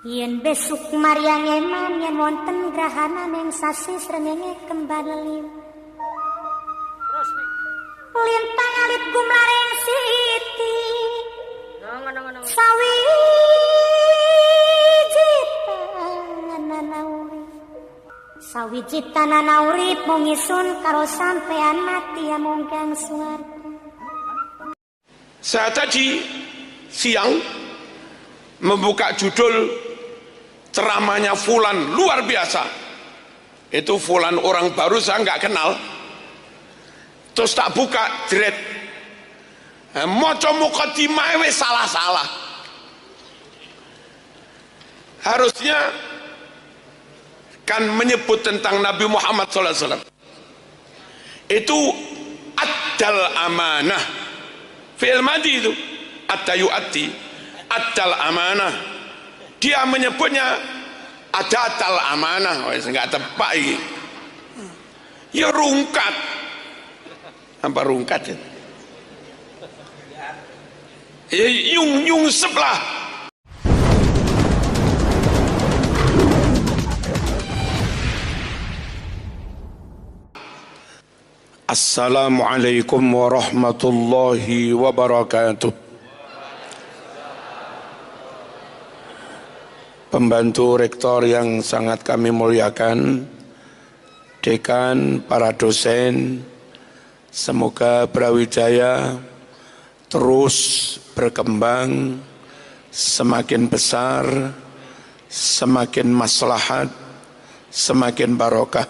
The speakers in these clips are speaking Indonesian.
Yen besuk Maryang eman yen wonten grahana ning sasi srengenge kembar leliw. Terus nih. Lintang alit gumlareng siti. Ngono. Sawiji tanana urip mung isun karo sampean mati amung kang swarga. Saya tadi siang membuka judul ceramahnya Fulan luar biasa. Itu Fulan orang baru saya nggak kenal. Terus tak buka jeret. Moco mukadimah wis salah-salah. Harusnya kan menyebut tentang Nabi Muhammad SAW. Itu addal amanah. Fi'il madi itu adda yu'addi. Addal amanah. Dia menyebutnya adatal amanah. Oh, enggak tepat ini. Ya rungkat. Apa rungkat itu? Ya yung sebelah. Assalamualaikum warahmatullahi wabarakatuh. Pembantu rektor yang sangat kami muliakan, dekan, para dosen, semoga Brawijaya terus berkembang, semakin besar, semakin maslahat, semakin barokah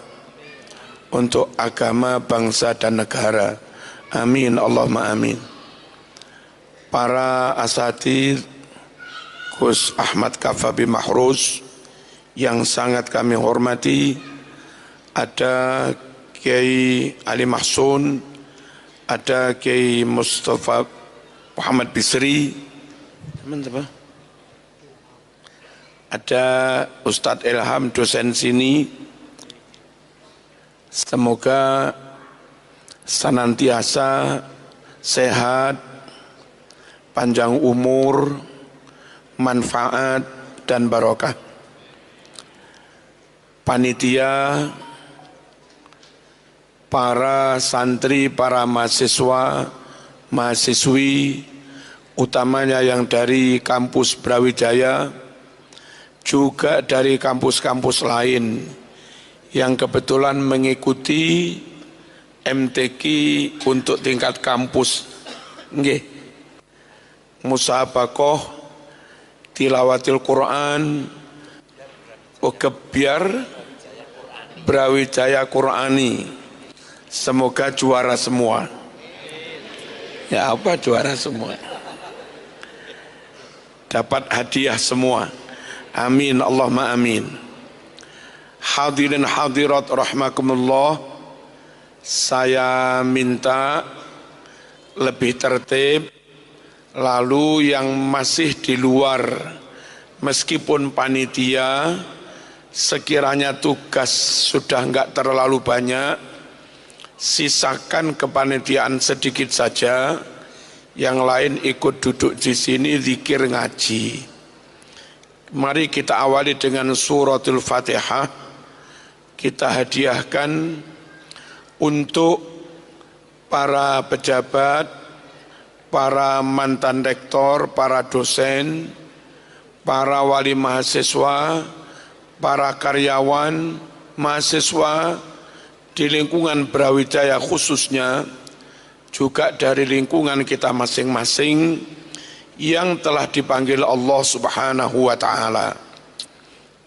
untuk agama, bangsa dan negara. Amin, Allahumma amin. Para asatidz Gus Ahmad Kafabi Mahruz yang sangat kami hormati, ada Kiai Ali Mahsun, ada Kiai Mustafa Muhammad Bisri, ada Ustadz Ilham dosen sini. Semoga senantiasa sehat, panjang umur, manfaat dan barokah. Panitia, para santri, para mahasiswa, mahasiswi, utamanya yang dari kampus Brawijaya, juga dari kampus-kampus lain yang kebetulan mengikuti MTQ untuk tingkat kampus. Nggih. Musabaqah tilawatil Quran, Kebiar Brawijaya Qurani. Semoga juara semua. Ya apa juara semua? Dapat hadiah semua. Amin, Allahumma amin. Hadirin hadirat rahimakumullah, saya minta lebih tertib. Lalu yang masih di luar, meskipun panitia, sekiranya tugas sudah enggak terlalu banyak, sisakan kepanitiaan sedikit saja. Yang lain ikut duduk di sini zikir ngaji. Mari kita awali dengan suratul Fatihah. Kita hadiahkan untuk para pejabat, para mantan rektor, para dosen, para wali mahasiswa, para karyawan, mahasiswa di lingkungan Brawijaya khususnya, juga dari lingkungan kita masing-masing yang telah dipanggil Allah Subhanahu wa ta'ala.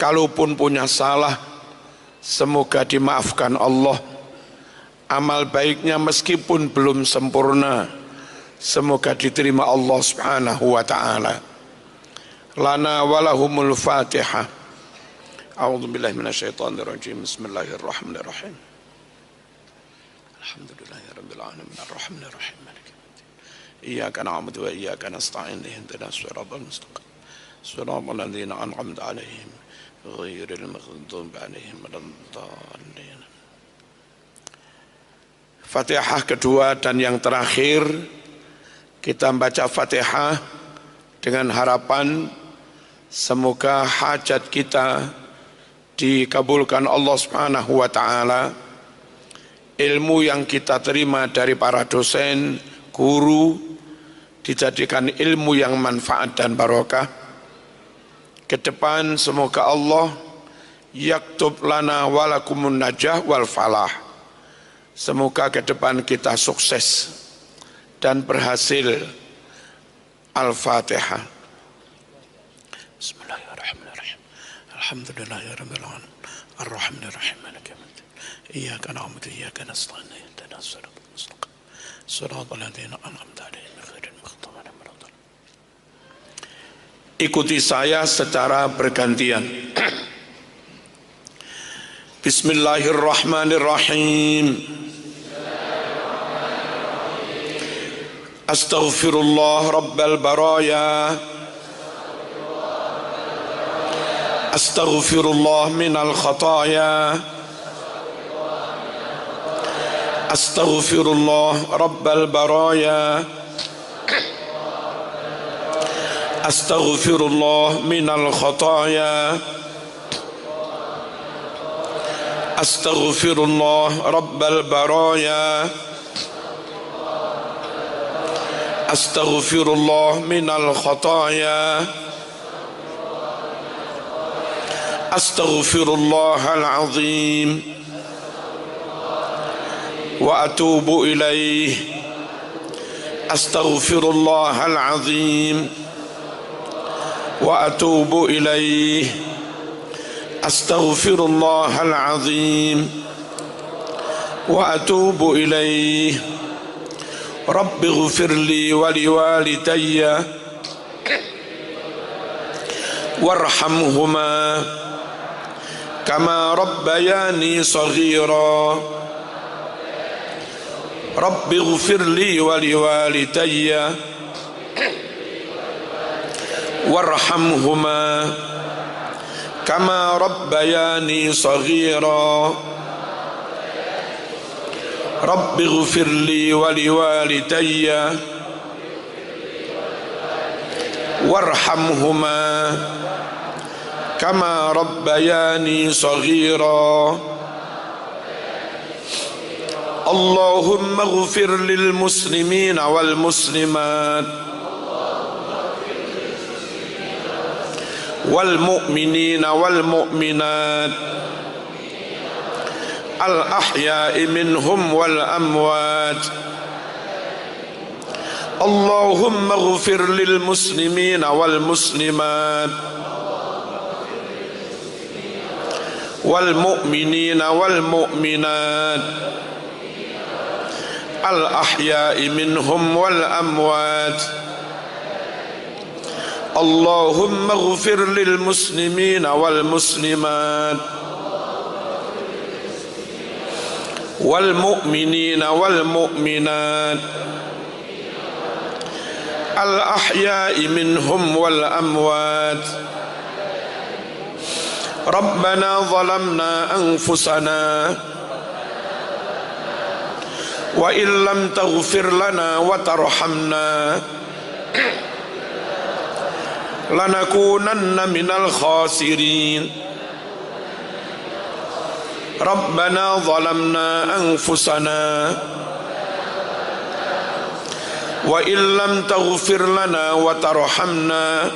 Kalaupun punya salah, semoga dimaafkan Allah. Amal baiknya meskipun belum sempurna, semoga diterima Allah Subhanahu wa ta'ala. Lana walahumul Fatihah. A'udzu billahi minasyaitonir rajim. Bismillahirrahmanirrahim. Alhamdulillahirabbil alamin arrahmanir rahim maliki yaumiddin. Iyyaka na'budu wa iyyaka nasta'in ihdinas siratal mustaqim. Siratal ladzina an'amta 'alaihim ghairil maghdubi 'alaihim waladdallin. Fatihah kedua dan yang terakhir, kita baca Fatihah dengan harapan Semoga hajat kita dikabulkan Allah Subhanahu wa taala. Ilmu yang kita terima dari para dosen, guru dijadikan ilmu yang manfaat dan barokah. Ke depan semoga Allah yaktub lana walakumun najah wal falah. Semoga ke depan kita sukses dan berhasil. Al-Fatihah. Bismillahirrahmanirrahim. Alhamdulillahirabbil alamin. Arrahmanirrahim. Maliki yaumiddin. Iyyaka na'budu wa iyyaka nasta'in. Ihdinas siratal mustaqim. Shiratal ladzina an'amta 'alaihim ghairil maghdubi 'alaihim waladdallin. Ikuti saya secara bergantian. Bismillahirrahmanirrahim. Astaghfirullah rabbal baraya. Astaghfirullah minal khataya. Astaghfirullah rabbal baraya. Astaghfirullah minal khataya. Astaghfirullah rabbal baraya. Astaghfirullah minal khataya. Astaghfirullahal azim wa atubu ilaih. Astaghfirullahal azim wa atubu ilaih. Astaghfirullahal azim wa atubu ilaih. Rabbi ghfirli wa liwalidayya warhamhuma kama rabbayani saghira. Rabbi ghfirli wa liwalidayya warhamhuma kama rabbayani saghira. Rabbi ghfirli wa liwalidayya warhamhuma kama rabbayani saghira. Allahumma ghfir lil muslimina wal muslimat wal mu'minina wal mu'minat al-ahya'i minhum wal amwat. Allahumma ghfir lil muslimina wal muslimat wal mu'minina wal mu'minat al-ahya'i minhum wal amwat. Allahumma ghfir lil muslimina wal muslimat wal mu'minina wal mu'minat al-ahya'i minhum wal amwat. Rabbana zalamna anfusana wa illam taghfir lana wa tarhamna lanakunanna minal khasirin. Rabbana zalamna anfusana wa illam taghfir lana wa tarhamna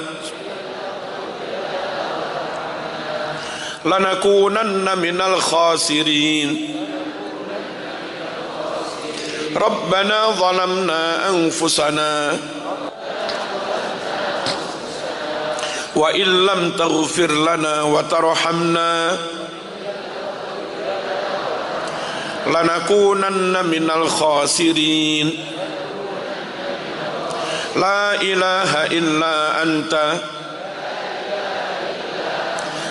lanakunanna minal khasirin. Rabbana zalamna anfusana wa illam taghfir lana wa tarhamna lanakunanna minal khasirin. La ilaha illa anta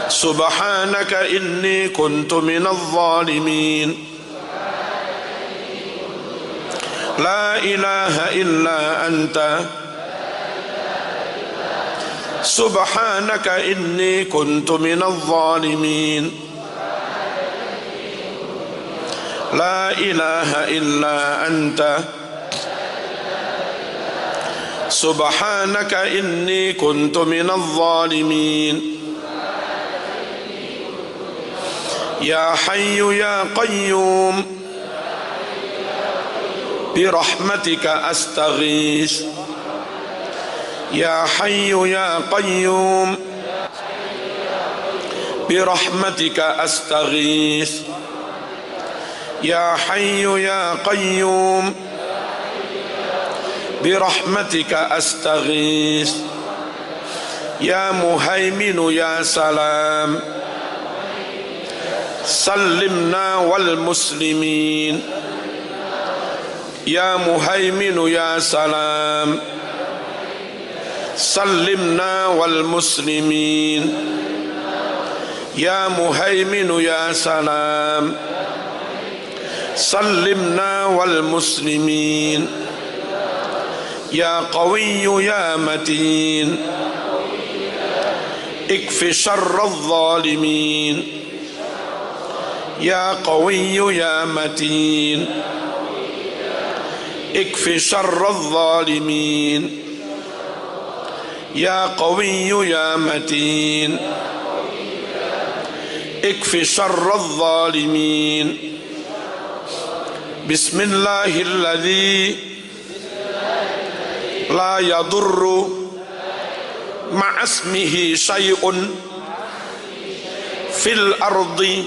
subhanaka inni kuntu minadh dhalimin. La ilaha illa anta subhanaka inni kuntu minadh dhalimin. La ilaha illa anta سبحانك إني كنت من الظالمين يا حي يا قيوم برحمتك أستغيث يا حي يا قيوم برحمتك أستغيث يا حي يا قيوم برحمتك أستغيث يا مهيمن يا سلام سلمنا والمسلمين يا مهيمن يا سلام سلمنا والمسلمين يا مهيمن يا سلام سلمنا والمسلمين يا قوي يا متين اكف شر الظالمين يا قوي يا متين اكف شر الظالمين يا قوي يا متين اكف شر الظالمين بسم الله الذي لا يضر مع اسمه شيء في الأرض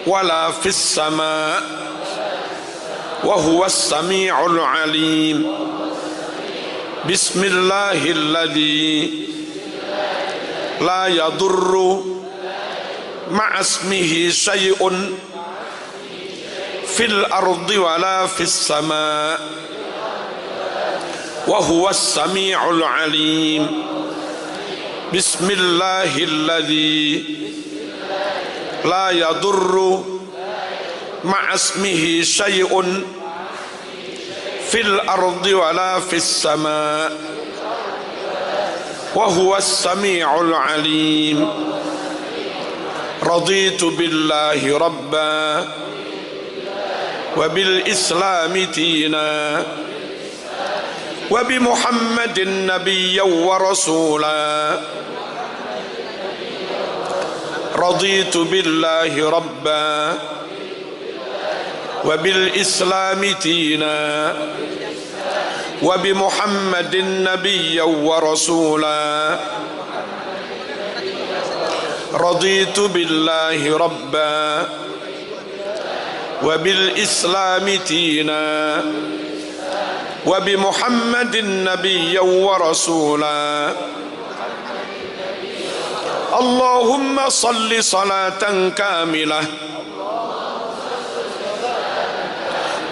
ولا في السماء وهو السميع العليم بسم الله الذي لا يضر مع اسمه شيء في الأرض ولا في السماء وهو السميع العليم بسم الله الذي لا يضر مع اسمه شيء في الأرض ولا في السماء وهو السميع العليم رضيت بالله ربا وبالإسلام دينا وبمحمد نبيا ورسولا رضيت بالله ربا وبالإسلام دينا وبمحمد نبيا ورسولا رضيت بالله ربا وبالإسلام دينا وبمحمد نبيا ورسولا اللهم صل صلاة كاملة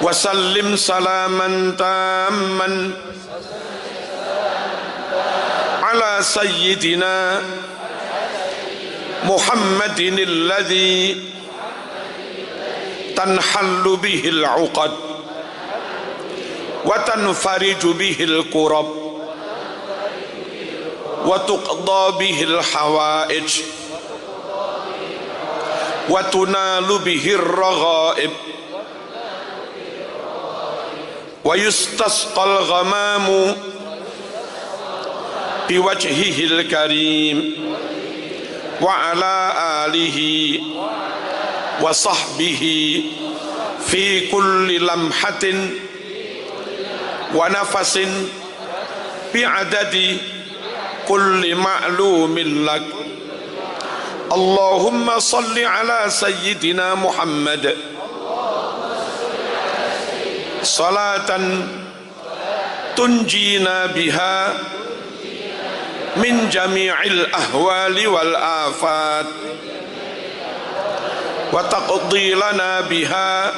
وسلم سلاما تاما على سيدنا محمد الذي تنحل به العقد وتنفرج به الكرب وتقضى به الحوائج وتنال به الرغائب ويستسقى الغمام بوجهه الكريم وعلى آله وصحبه في كل لمحة ونفس بعدد كل معلوم لك اللهم صل على سيدنا محمد صلاة تنجينا بها من جميع الأهوال والآفات وتقضي لنا بها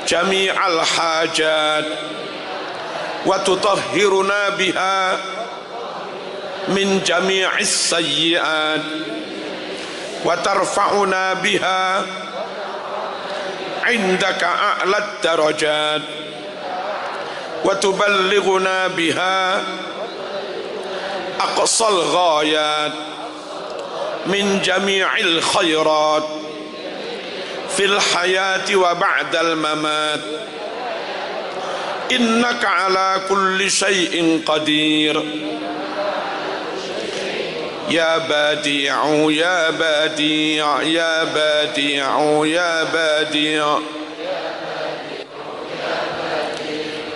جميع الحاجات وتطهرنا بها من جميع السيئات وترفعنا بها عندك أعلى الدرجات وتبلغنا بها أقصى الغايات من جميع الخيرات في الحياة وبعد الممات إنك على كل شيء قدير يا بديع يا بديع يا بديع يا بديع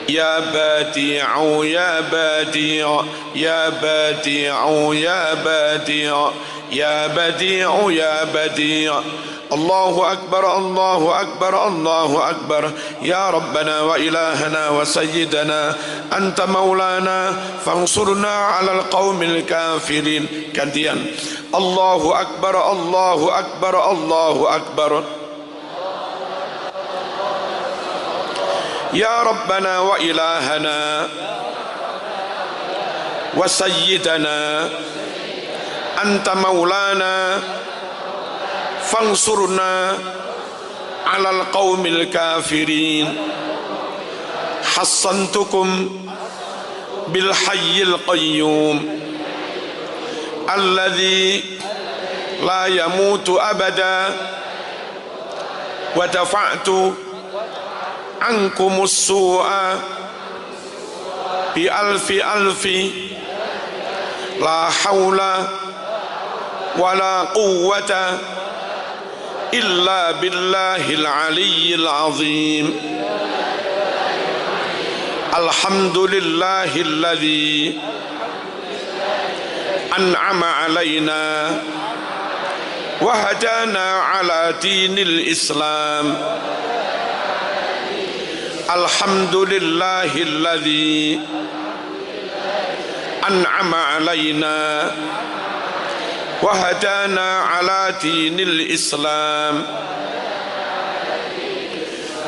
يا بديع يا بديع يا بديع يا بديع يا بديع يا بديع. الله أكبر الله أكبر الله أكبر. يا ربنا وإلهنا وسيدنا أنت مولانا فانصرنا على القوم الكافرين. كديان الله أكبر الله أكبر الله أكبر. يا ربنا وإلهنا وسيدنا أنت مولانا فانصرنا على القوم الكافرين. حصنتكم بالحي القيوم الذي لا يموت أبدا ودفعت عنكم السوء بألف ألف لا حول ولا قوة إلا بالله العلي العظيم. الحمد لله الذي أنعم علينا وهدانا على دين الإسلام. الحمد لله الذي أنعم علينا وهدانا على دين الإسلام.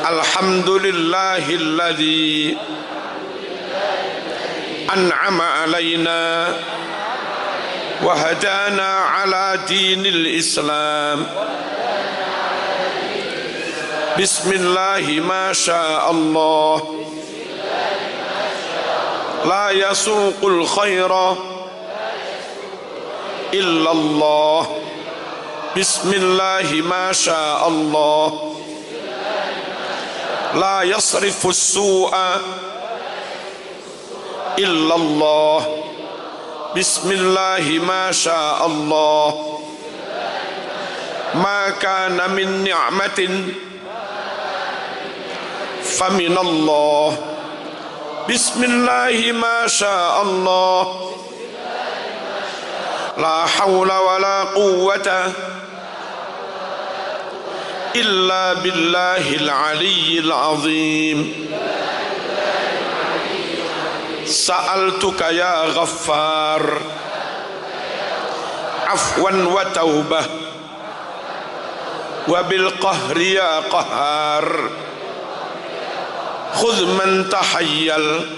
الحمد لله الذي أنعم علينا وهدانا على دين الإسلام. بسم الله ما شاء الله لا يسوق الخير إلا الله. بسم الله ما شاء الله لا يصرف السوء إلا الله. بسم الله ما شاء الله ما كان من نعمة فمن الله. بسم الله ما شاء الله لا حول ولا قوة إلا بالله العلي العظيم. سألتك يا غفار عفوا وتوبة وبالقهر يا قهار خذ من تحيل.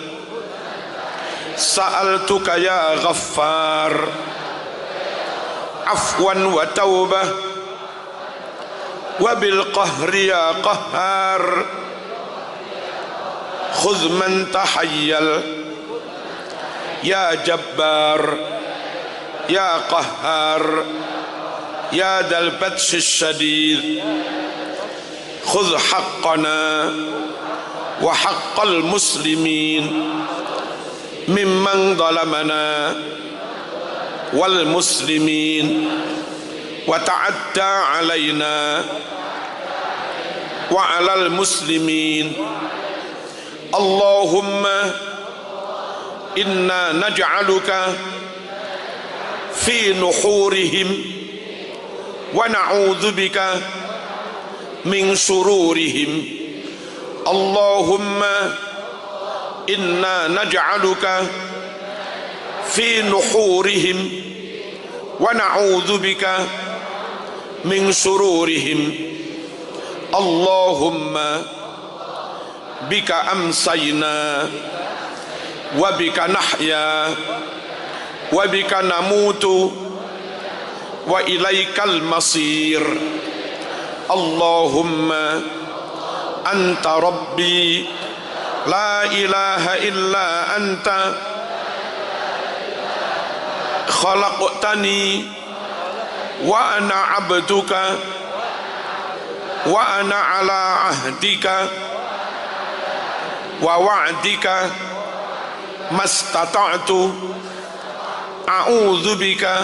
سألتك يا غفار عفوا وتوبة وبالقهر يا قهار خذ من تحيل. يا جبار يا قهار يا ذا البطش الشديد خذ حقنا وحق المسلمين ممن ظلمنا والمسلمين وتعدى علينا وعلى المسلمين. اللهم إنا نجعلك في نحورهم ونعوذ بك من شرورهم. اللهم إنا نجعلك في نحورهم ونعوذ بك من شرورهم. اللهم بك أمسينا وبك نحيا وبك نموت وإليك المصير. اللهم أنت ربي لا إله إلا أنت خلقتني وأنا عبدك وأنا على عهدك wa wa'dika mastata'tu a'udzu bika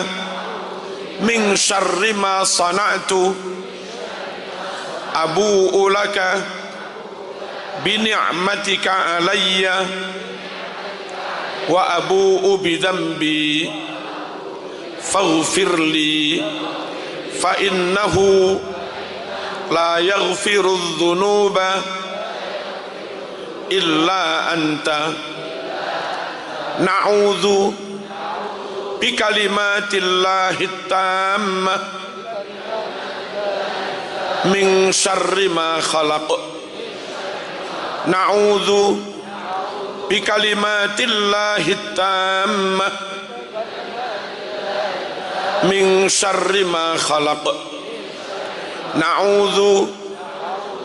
min syarri ma sana'tu abu'u laka bi ni'matika alayya wa abu'u bi dhanbi faghfir li fa innahu la yaghfiru dhunuba illa anta na'udzu bi kalimatillahi tammah min syarri ma khalaq na'udzu bi kalimatillahi tammah min syarri ma khalaq na'udzu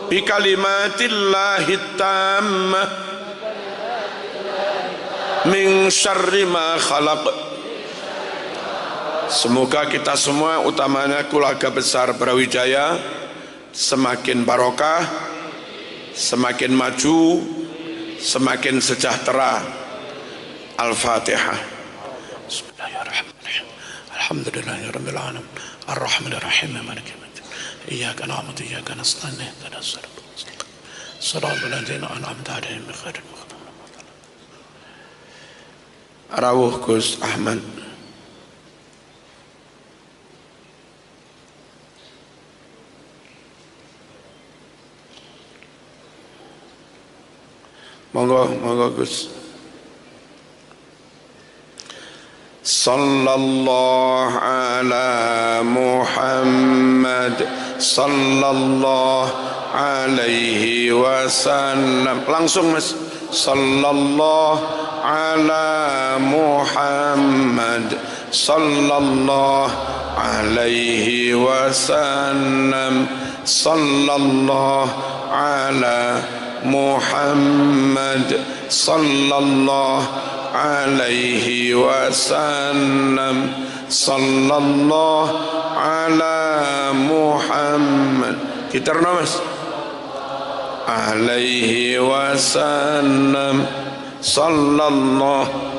bi kalimatillahi tammah min syarri ma khalaq. Semoga kita semua, utamanya keluarga besar Brawijaya, semakin barokah, semakin maju, semakin sejahtera. Al-Fatihah. Bismillahirrahmanirrahim. Alhamdulillahirabbil alamin. Arrahmanir rahim. Maliki yaumiddin. Iyyaka na'budu wa iyyaka nasta'in. Ihdinas siratal mustaqim. Shiratal ladzina an'amta 'alaihim ghairil maghdubi 'alaihim. Rawuh Gus Ahmad. Monggo Gus. Sallallahu ala Muhammad sallallahu alaihi wasallam. Langsung Mas. Sallallahu ala Muhammad sallallahu alaihi wasallam. Sallallahu ala Muhammad sallallahu alaihi wasallam. Sallallahu ala Muhammad. Kita Mas. Alaihi wasallam. Sallallahu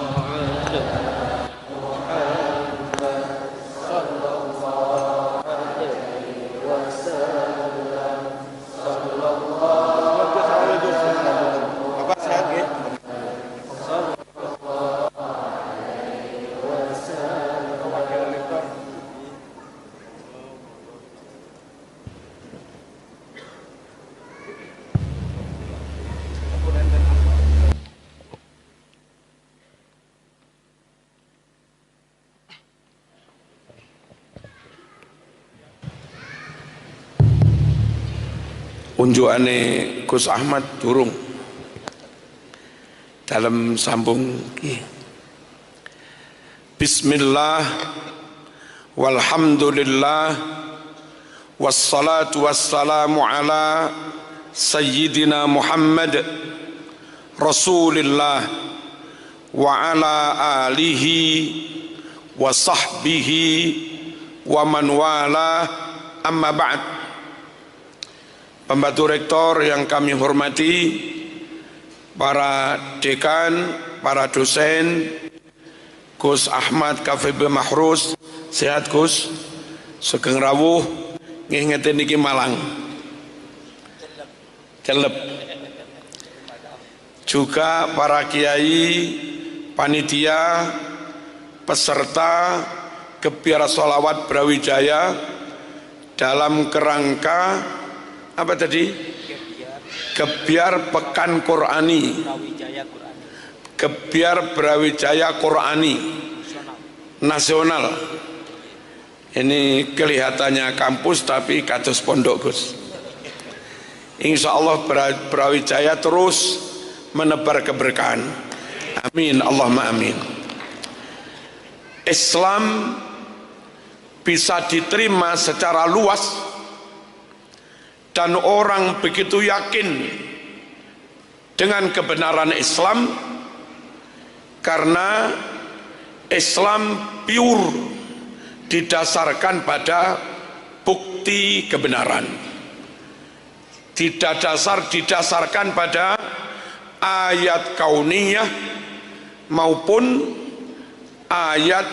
unjukane Gus Ahmad durung dalam sambung Bismillah walhamdulillah wassalatu wassalamu ala sayyidina Muhammad Rasulillah wa ala alihi wa sahbihi wa man wala amma ba'd. Pembantu rektor yang kami hormati, para dekan, para dosen, Gus Ahmad KVB Mahrus, sehat Gus, sugeng rawuh, ngingeten niki Malang, celep. Juga para kiai, panitia, peserta Gebiar Sholawat Brawijaya dalam kerangka apa tadi? Gebiar Pekan Qur'ani. Gebiar Brawijaya Qur'ani nasional. Ini kelihatannya kampus tapi kados pondok Gus. Insya Allah Brawijaya terus menebar keberkahan. Amin, Allahumma amin. Islam bisa diterima secara luas dan orang begitu yakin dengan kebenaran Islam karena Islam pure didasarkan pada bukti kebenaran, didasarkan pada ayat kauniyah maupun ayat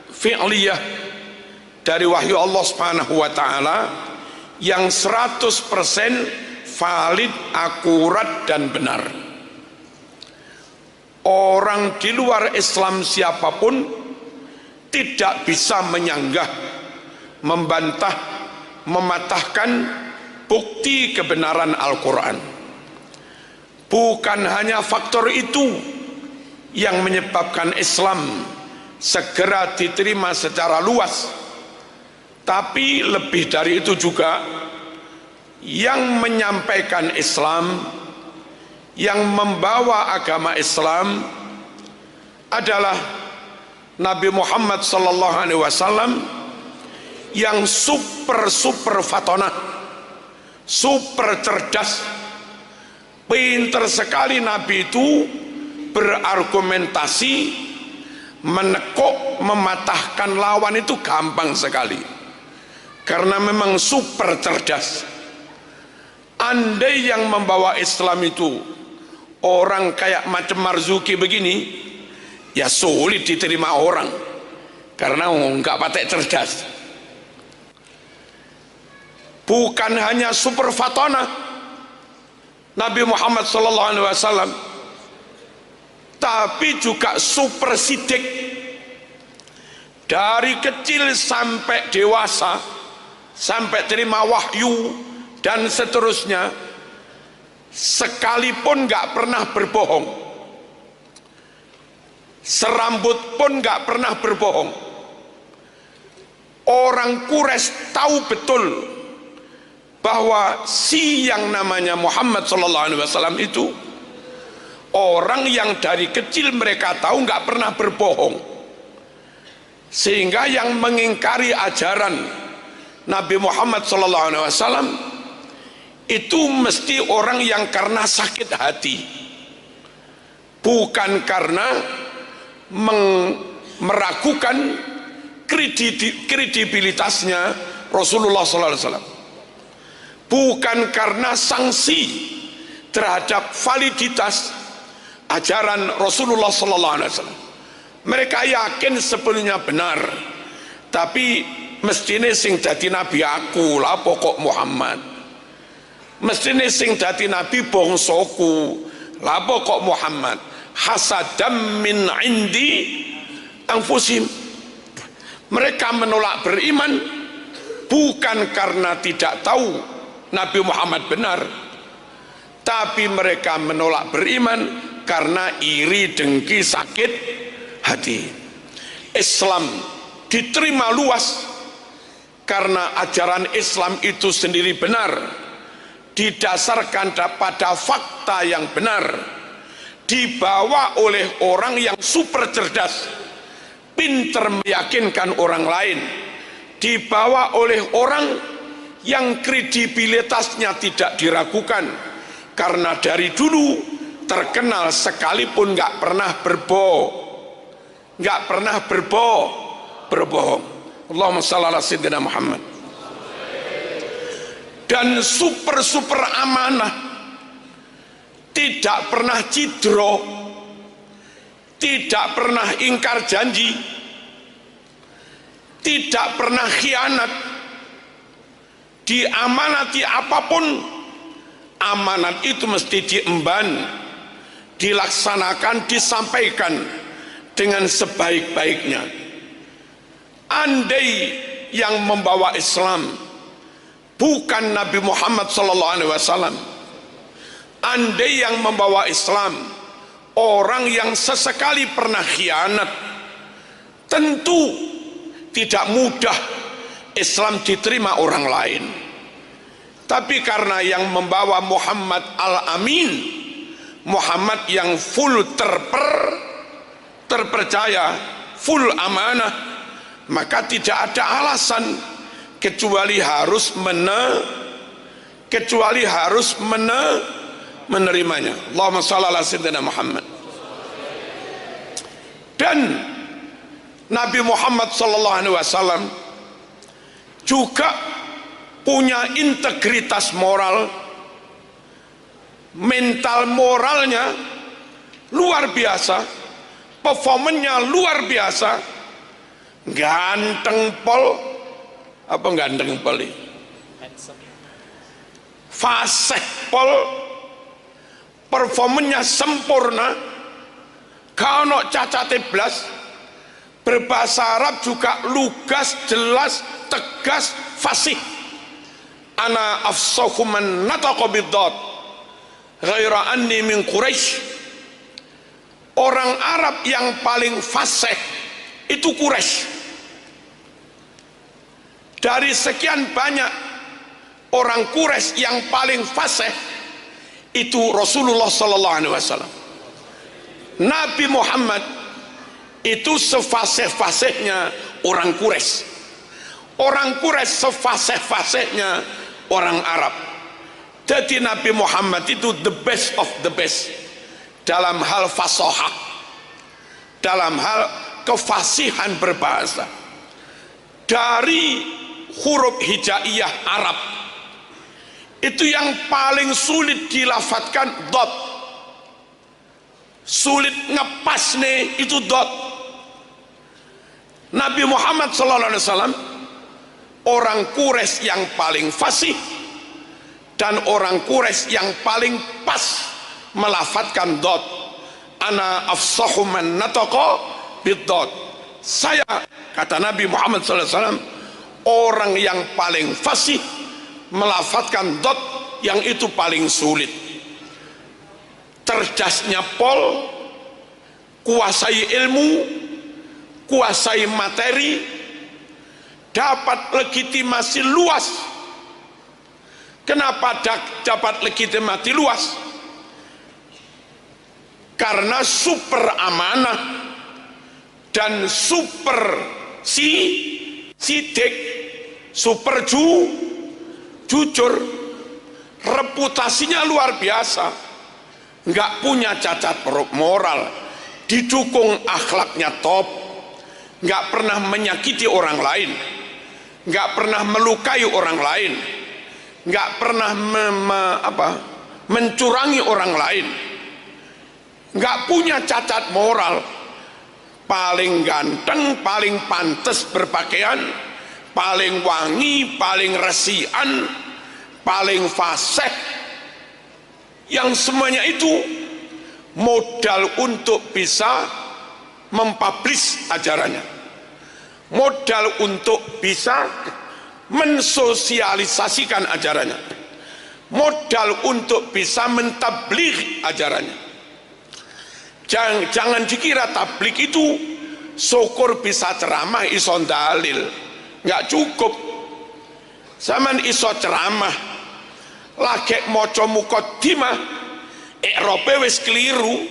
fi'liyah dari wahyu Allah Subhanahu wa taala yang 100% valid, akurat dan benar. Orang di luar Islam siapapun tidak bisa menyanggah, membantah, mematahkan bukti kebenaran Al-Quran. Bukan hanya faktor itu yang menyebabkan Islam segera diterima secara luas, tapi lebih dari itu juga yang menyampaikan Islam, yang membawa agama Islam adalah Nabi Muhammad sallallahu alaihi wasallam yang super fatonah, super cerdas, pinter sekali. Nabi itu berargumentasi, menekuk, mematahkan lawan itu gampang sekali karena memang super cerdas. Andai yang membawa Islam itu orang kayak macam Marzuki begini, ya sulit diterima orang karena enggak patek cerdas. Bukan hanya super fatona Nabi Muhammad sallallahu alaihi wasallam, tapi juga super sidik. Dari kecil sampai dewasa, sampai terima wahyu dan seterusnya, sekalipun gak pernah berbohong, serambut pun gak pernah berbohong. Orang Quraisy tahu betul bahwa si yang namanya Muhammad sallallahu alaihi wasallam itu orang yang dari kecil mereka tahu gak pernah berbohong, sehingga yang mengingkari ajaran Nabi Muhammad sallallahu alaihi wasallam itu mesti orang yang karena sakit hati, bukan karena meragukan kredibilitasnya Rasulullah sallallahu alaihi wasallam, bukan karena sanksi terhadap validitas ajaran Rasulullah sallallahu alaihi wasallam. Mereka yakin sepenuhnya benar, tapi mestine sing dadi nabi aku lah pokok Muhammad, mestine sing dadi nabi bangsaku lah pokok Muhammad. Hasadam min indi anfusim. Mereka menolak beriman bukan karena tidak tahu Nabi Muhammad benar, tapi mereka menolak beriman karena iri, dengki, sakit hati. Islam diterima luas karena ajaran Islam itu sendiri benar, didasarkan pada fakta yang benar, dibawa oleh orang yang super cerdas, pinter meyakinkan orang lain, dibawa oleh orang yang kredibilitasnya tidak diragukan karena dari dulu terkenal sekalipun nggak pernah berbohong. Allahumma shalli ala sayyidina Muhammad. Dan super amanah, tidak pernah cidro, tidak pernah ingkar janji, tidak pernah khianat. Diamanati apapun, amanat itu mesti diemban, dilaksanakan, disampaikan dengan sebaik-baiknya. Andai yang membawa Islam bukan Nabi Muhammad SAW, andai yang membawa Islam orang yang sesekali pernah khianat, tentu tidak mudah Islam diterima orang lain. Tapi karena yang membawa Muhammad Al-Amin, Muhammad yang full terpercaya, full amanah, maka tidak ada alasan kecuali harus menerimanya. Allahumma shalli ala sayyidina Muhammad. Dan Nabi Muhammad sallallahu alaihi wasallam juga punya integritas moral mental moralnya luar biasa, performanya luar biasa, ganteng pol, apa ganteng pol ini? Fasih pol, performanya sempurna, kalau cacate blas, berbahasa Arab juga lugas, jelas, tegas, fasih. Ana afsahu man nataqa bid-dad ghaira anni min Quraisy. Orang Arab yang paling fasih itu Quraisy. Dari sekian banyak orang Quraisy yang paling fasih itu Rasulullah sallallahu alaihi wasallam. Nabi Muhammad itu sefasih-fasihnya orang Quraisy. Orang Quraisy sefasih-fasihnya orang Arab. Jadi Nabi Muhammad itu the best of the best dalam hal fasahah, dalam hal kefasihan berbahasa. Dari huruf hijaiyah Arab itu yang paling sulit dilafadzkan dot, sulit ngepas nih itu dot. Nabi Muhammad SAW orang Quraisy yang paling fasih dan orang Quraisy yang paling pas melafadzkan dot. Ana afsahu man nataqa bid-dot. Saya, kata Nabi Muhammad SAW, orang yang paling fasih melafadzkan dot yang itu paling sulit. Cerdasnya pol, kuasai ilmu, kuasai materi, dapat legitimasi luas. Kenapa dapat legitimasi luas? Karena super amanah dan super sidik, super jujur, reputasinya luar biasa, nggak punya cacat moral, didukung akhlaknya top, nggak pernah menyakiti orang lain, nggak pernah melukai orang lain, nggak pernah mencurangi orang lain, nggak punya cacat moral, paling ganteng, paling pantas berpakaian, paling wangi, paling resian, paling fasih, yang semuanya itu modal untuk bisa mempublish ajarannya, modal untuk bisa mensosialisasikan ajarannya, modal untuk bisa mentabligh ajarannya. Jangan dikira tabligh itu syukur bisa ceramah iso dalil, nggak cukup. Zaman iso ceramah lagi maca muqaddimah ikrope wis keliru,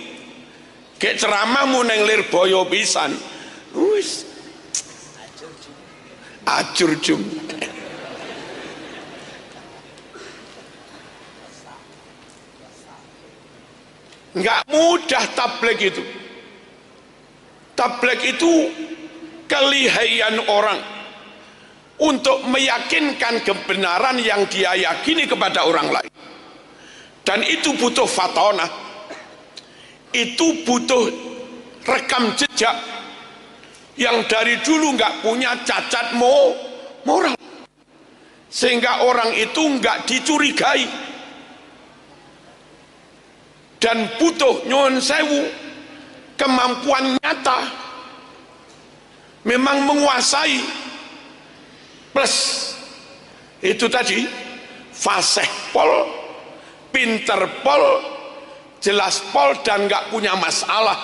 kayak ceramahmu neng Lirboyo pisan wis ajur jum. Nggak mudah tabligh itu. Tabligh itu kelihayan orang untuk meyakinkan kebenaran yang dia yakini kepada orang lain, dan itu butuh fatonah, itu butuh rekam jejak yang dari dulu nggak punya cacat moral, sehingga orang itu nggak dicurigai. Dan butuh nyuwun sewu kemampuan nyata, memang menguasai, plus itu tadi fasih pol, pinter pol, jelas pol, dan nggak punya masalah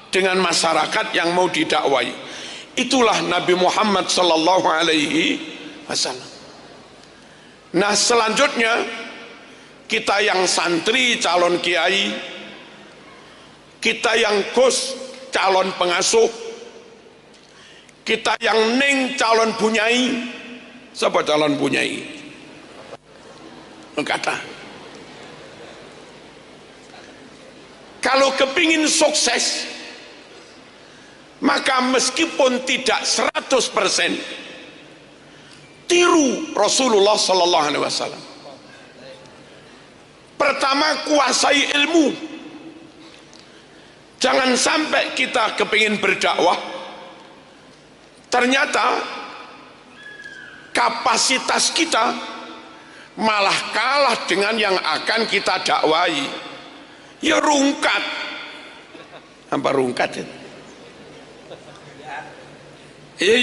dengan masyarakat yang mau didakwai. Itulah Nabi Muhammad sallallahu alaihi wasallam. Nah, selanjutnya kita yang santri calon kiai, kita yang gus calon pengasuh, kita yang ning calon bunyai. Siapa calon bunyai? Kata kalau kepingin sukses, maka meskipun tidak 100% tiru Rasulullah sallallahu alaihi wasallam. Pertama, kuasai ilmu. Jangan sampai kita kepingin berdakwah, ternyata kapasitas kita malah kalah dengan yang akan kita dakwai. Ya rungkat. Apa rungkat itu? Ya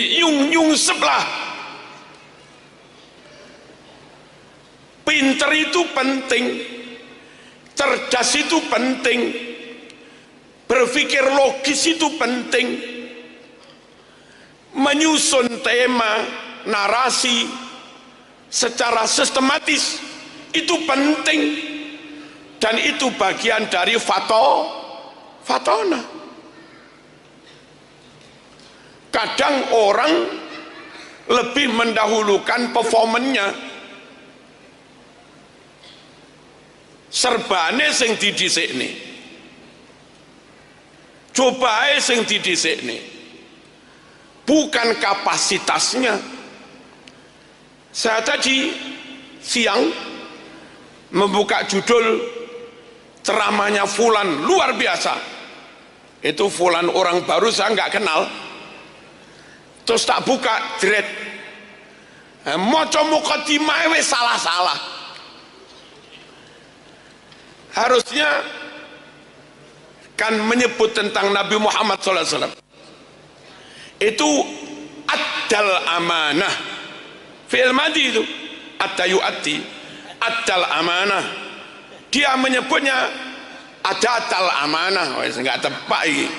nyungsep lah. Pinter itu penting, cerdas itu penting, berpikir logis itu penting, menyusun tema, narasi secara sistematis itu penting, dan itu bagian dari fatona. Kadang orang lebih mendahulukan performanya, serbane sing didhisikne, cobae sing didhisikne, bukan kapasitasnya. Saya tadi siang membuka judul ceramahnya Fulan, luar biasa. Itu Fulan orang baru, saya nggak kenal. Terus tak buka jret, maca mukadimah wis salah-salah. Harusnya kan menyebut tentang Nabi Muhammad SAW itu addal amanah, fi'il madhi itu adda yu'addi, addal amanah. Dia menyebutnya adatal amanah. Wes enggak tepat iki.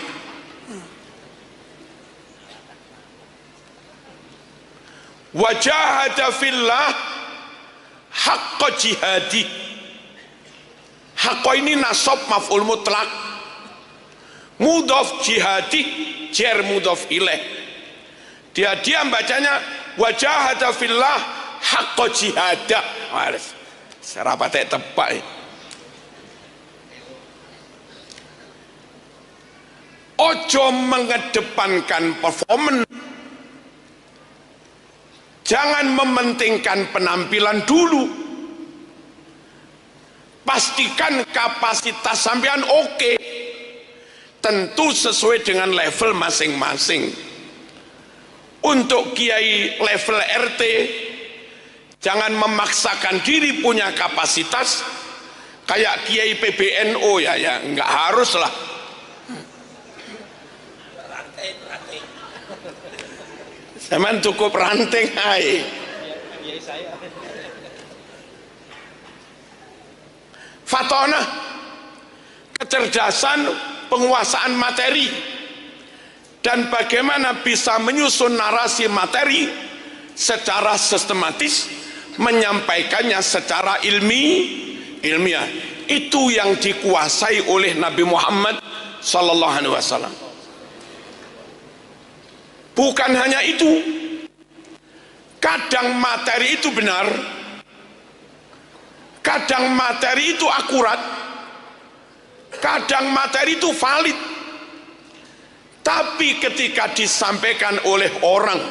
Wajahada fillah haqqa jihadi. Haqqa ini nasab maf'ul mutlak, mudhaf jihadi jar mudhaf ilaih. Dia bacanya wajahada fillah haqqa jihada. Wes serapate tepak. Ojo mengedepankan performance, jangan mementingkan penampilan dulu. Pastikan kapasitas sampean oke, tentu sesuai dengan level masing-masing. Untuk kiai level RT, jangan memaksakan diri punya kapasitas kayak kiai PBNO ya nggak harus lah. Zaman cukup ranting hai. Fatona, kecerdasan penguasaan materi, dan bagaimana bisa menyusun narasi materi secara sistematis, menyampaikannya secara ilmiah. Itu yang dikuasai oleh Nabi Muhammad sallallahu alaihi wasallam. Bukan hanya itu, kadang materi itu benar, kadang materi itu akurat, kadang materi itu valid, tapi ketika disampaikan oleh orang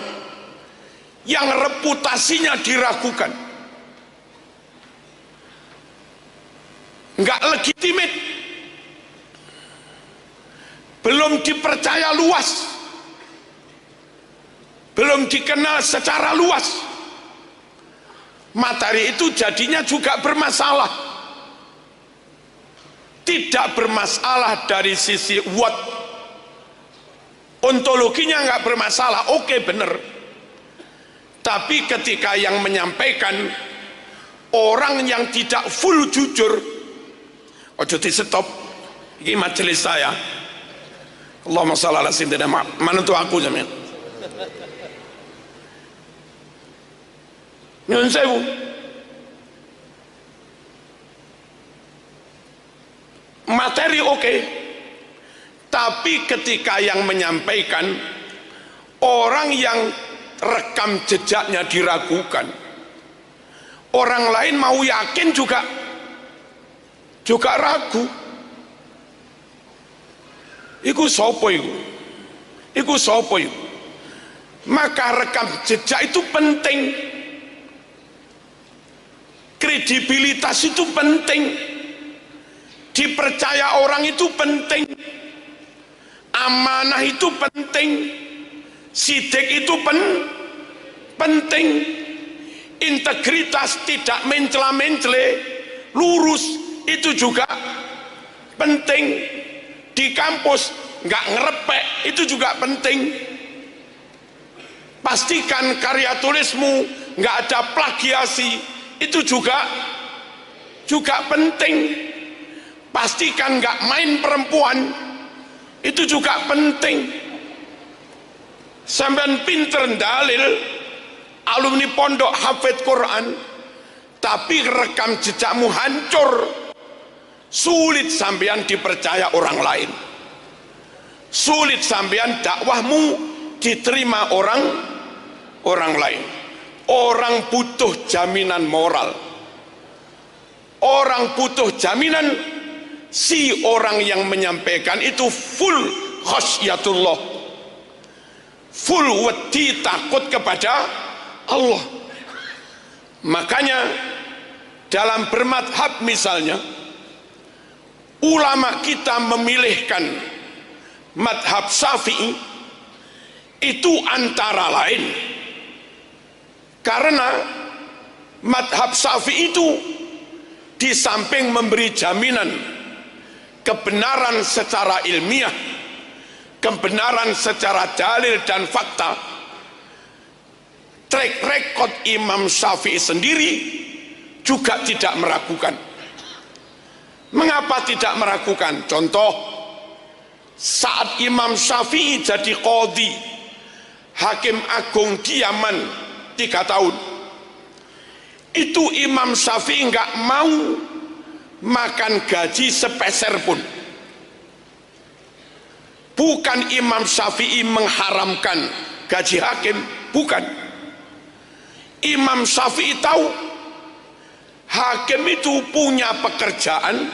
yang reputasinya diragukan, nggak legitimate, belum dipercaya luas, belum dikenal secara luas, materi itu jadinya juga bermasalah. Tidak bermasalah dari sisi what, ontologinya nggak bermasalah, oke bener. Tapi ketika yang menyampaikan orang yang tidak full jujur, ojo di stop. Ini majelis saya. Allahumma shalli ala sayyidina Muhammad. Manut aku jamin. Nyun sewu. Materi oke, tapi ketika yang menyampaikan orang yang rekam jejaknya diragukan, orang lain mau yakin juga ragu. Iku sopo iku? Iku sopo iku? Maka rekam jejak itu penting. Kredibilitas itu penting. Dipercaya orang itu penting, amanah itu penting, sidik itu penting, integritas tidak mencela-mencele, lurus itu juga penting. Di kampus nggak ngerepek itu juga penting. Pastikan karya tulismu nggak ada plagiasi, itu juga penting. Pastikan nggak main perempuan, itu juga penting. Sampean pinter dalil, alumni pondok hafid Quran, tapi rekam jejakmu hancur, sulit sampean dipercaya orang lain, sulit sampean dakwahmu diterima orang lain. Orang butuh jaminan moral, orang butuh jaminan si orang yang menyampaikan itu full khasyatullah, full wedi takut kepada Allah. Makanya dalam bermadhab misalnya, ulama kita memilihkan madhab Syafi'i itu antara lain karena madhab Syafi'i itu di samping memberi jaminan kebenaran secara ilmiah, kebenaran secara dalil dan fakta, track record Imam Syafi'i sendiri juga tidak meragukan. Mengapa tidak meragukan? Contoh, saat Imam Syafi'i jadi qadhi, hakim agung di Yaman 3 tahun, itu Imam Syafi'i nggak mau makan gaji sepeser pun. Bukan Imam Syafi'i mengharamkan gaji hakim, bukan. Imam Syafi'i tahu hakim itu punya pekerjaan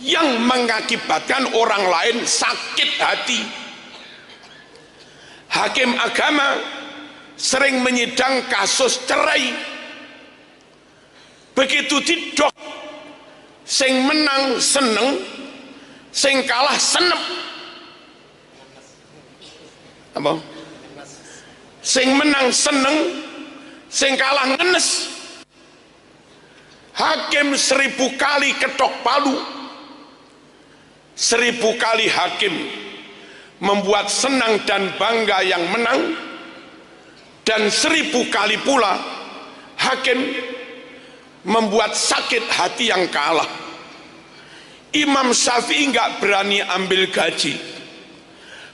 yang mengakibatkan orang lain sakit hati. Hakim agama sering menyidang kasus cerai, begitu didok, sing menang seneng, sing kalah senep. Apa? Sing menang seneng, sing kalah ngenes. Hakim 1000 kali ketok palu, 1000 kali hakim membuat senang dan bangga yang menang, dan 1000 kali pula hakim membuat sakit hati yang kalah. Imam Syafi'i nggak berani ambil gaji,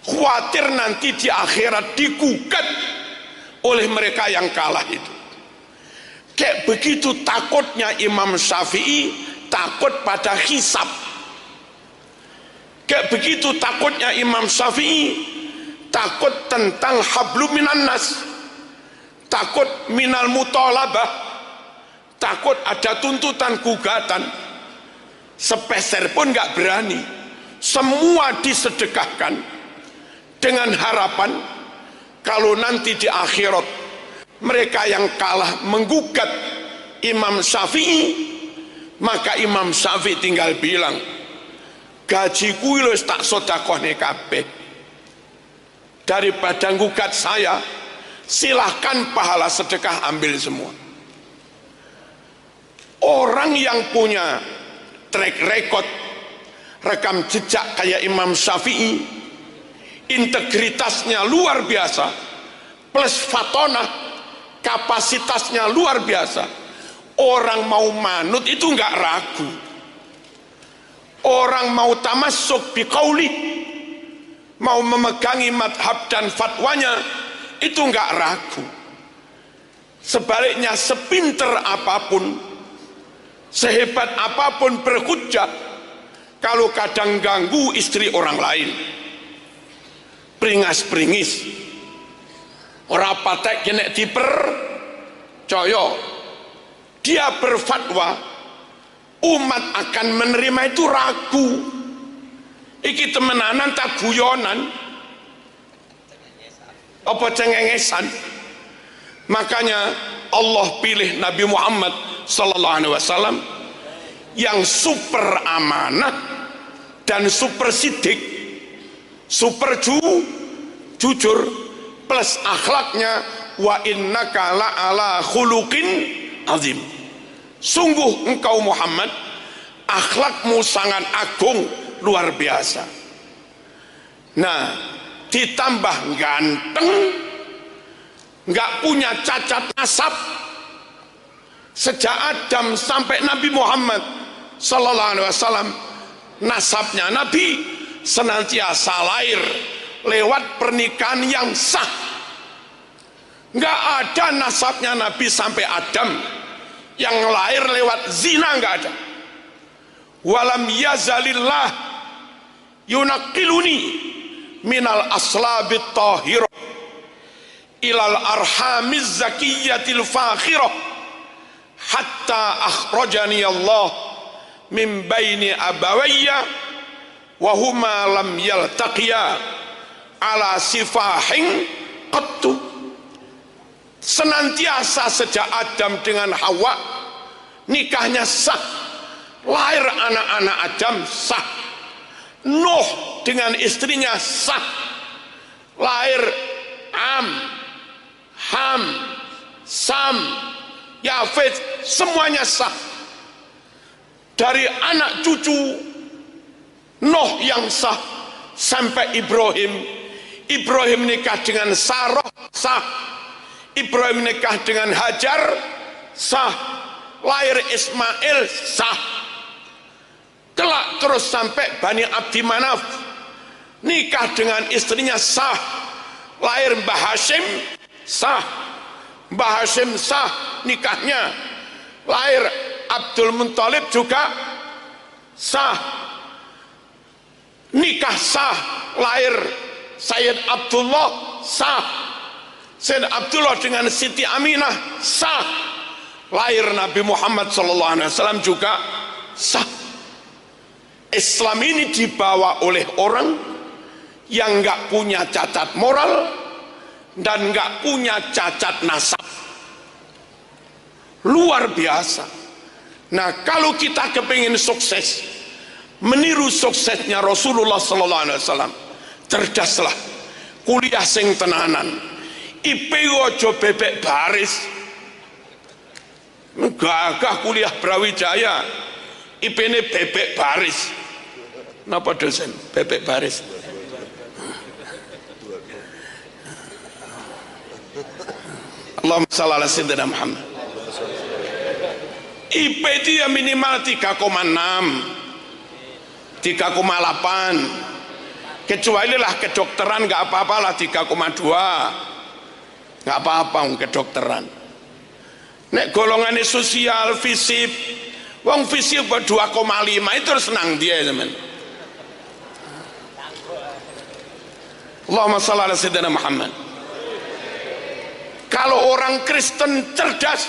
khawatir nanti di akhirat digugat oleh mereka yang kalah itu. Kayak begitu takutnya Imam Syafi'i, takut pada hisab. Kayak begitu takutnya Imam Syafi'i, takut tentang hablum minan nas, takut minal mutolabah, takut ada tuntutan gugatan. Sepeser pun nggak berani, semua disedekahkan dengan harapan kalau nanti di akhirat mereka yang kalah menggugat Imam Syafi'i, maka Imam Syafi'i tinggal bilang, gajiku wis tak sedekahne kabeh, daripada gugat saya, silahkan pahala sedekah ambil semua. Orang yang punya track record, rekam jejak kayak Imam Syafi'i, integritasnya luar biasa, plus fatonah, kapasitasnya luar biasa. Orang mau manut itu nggak ragu, orang mau tamassuk biqauli, mau memegangi madhab dan fatwanya itu nggak ragu. Sebaliknya, sepinter apapun, sehebat apapun berhujjah, kalau kadang ganggu istri orang lain, peringas-peringis, ora patek kena dipercaya, dia berfatwa, umat akan menerima itu ragu. Iki temenanan tak guyonan, apa cengengesan. Makanya Allah pilih Nabi Muhammad sallallahu alaihi wasallam yang super amanah dan super sidik, super jujur, plus akhlaknya, wa innaka la'ala khuluqin azim. Sungguh engkau Muhammad, akhlakmu sangat agung, luar biasa. Nah, ditambah ganteng, nggak punya cacat nasab. Sejak Adam sampai Nabi Muhammad sallallahu alaihi wasallam, nasabnya Nabi senantiasa lahir lewat pernikahan yang sah. Nggak ada nasabnya Nabi sampai Adam yang lahir lewat zina, nggak ada. Walam yazalillah yunaqiluni minal aslabit tahirah ilal arhamiz zakiyatil fakhirah hatta akhrajani Allah min baini abawayya wa huma lam yaltaqiya ala sifahin qattu. Senantiasa sejak Adam dengan Hawa nikahnya sah, lahir anak-anak Adam sah. Nuh dengan istrinya sah, lahir Ham, Sam, Yafet, semuanya sah. Dari anak cucu Nuh yang sah sampai Ibrahim nikah dengan Sarah sah, Ibrahim nikah dengan Hajar sah, lahir Ismail sah. Kelak terus sampai Bani Abdi Manaf nikah dengan istrinya sah, lahir Mbah Hashim sah, Mbah Hashim sah nikahnya, lahir Abdul Muthalib juga sah, nikah sah, lahir Sayyid Abdullah sah, Sayyid Abdullah dengan Siti Aminah sah, lahir Nabi Muhammad SAW juga sah. Islam ini dibawa oleh orang yang nggak punya cacat moral dan nggak punya cacat nasab, luar biasa. Nah, kalau kita kepingin sukses, meniru suksesnya Rasulullah SAW, cerdaslah, kuliah sing tenanan, IP ojo bebek baris, gagah kuliah Brawijaya, IP ini bebek baris. Napa dosen bebek baris? Allahumma shalli ala sayyidina Muhammad. IP dia minimal 3,6, 3,8. Kecuali lah kedokteran nggak apa-apa lah 3,2, nggak apa-apa kedokteran. Nek golongannya sosial, fisip, wong fisip 2,5 itu senang dia teman. Allahumma shalli ala sayyidina Muhammad. Kalau orang Kristen cerdas,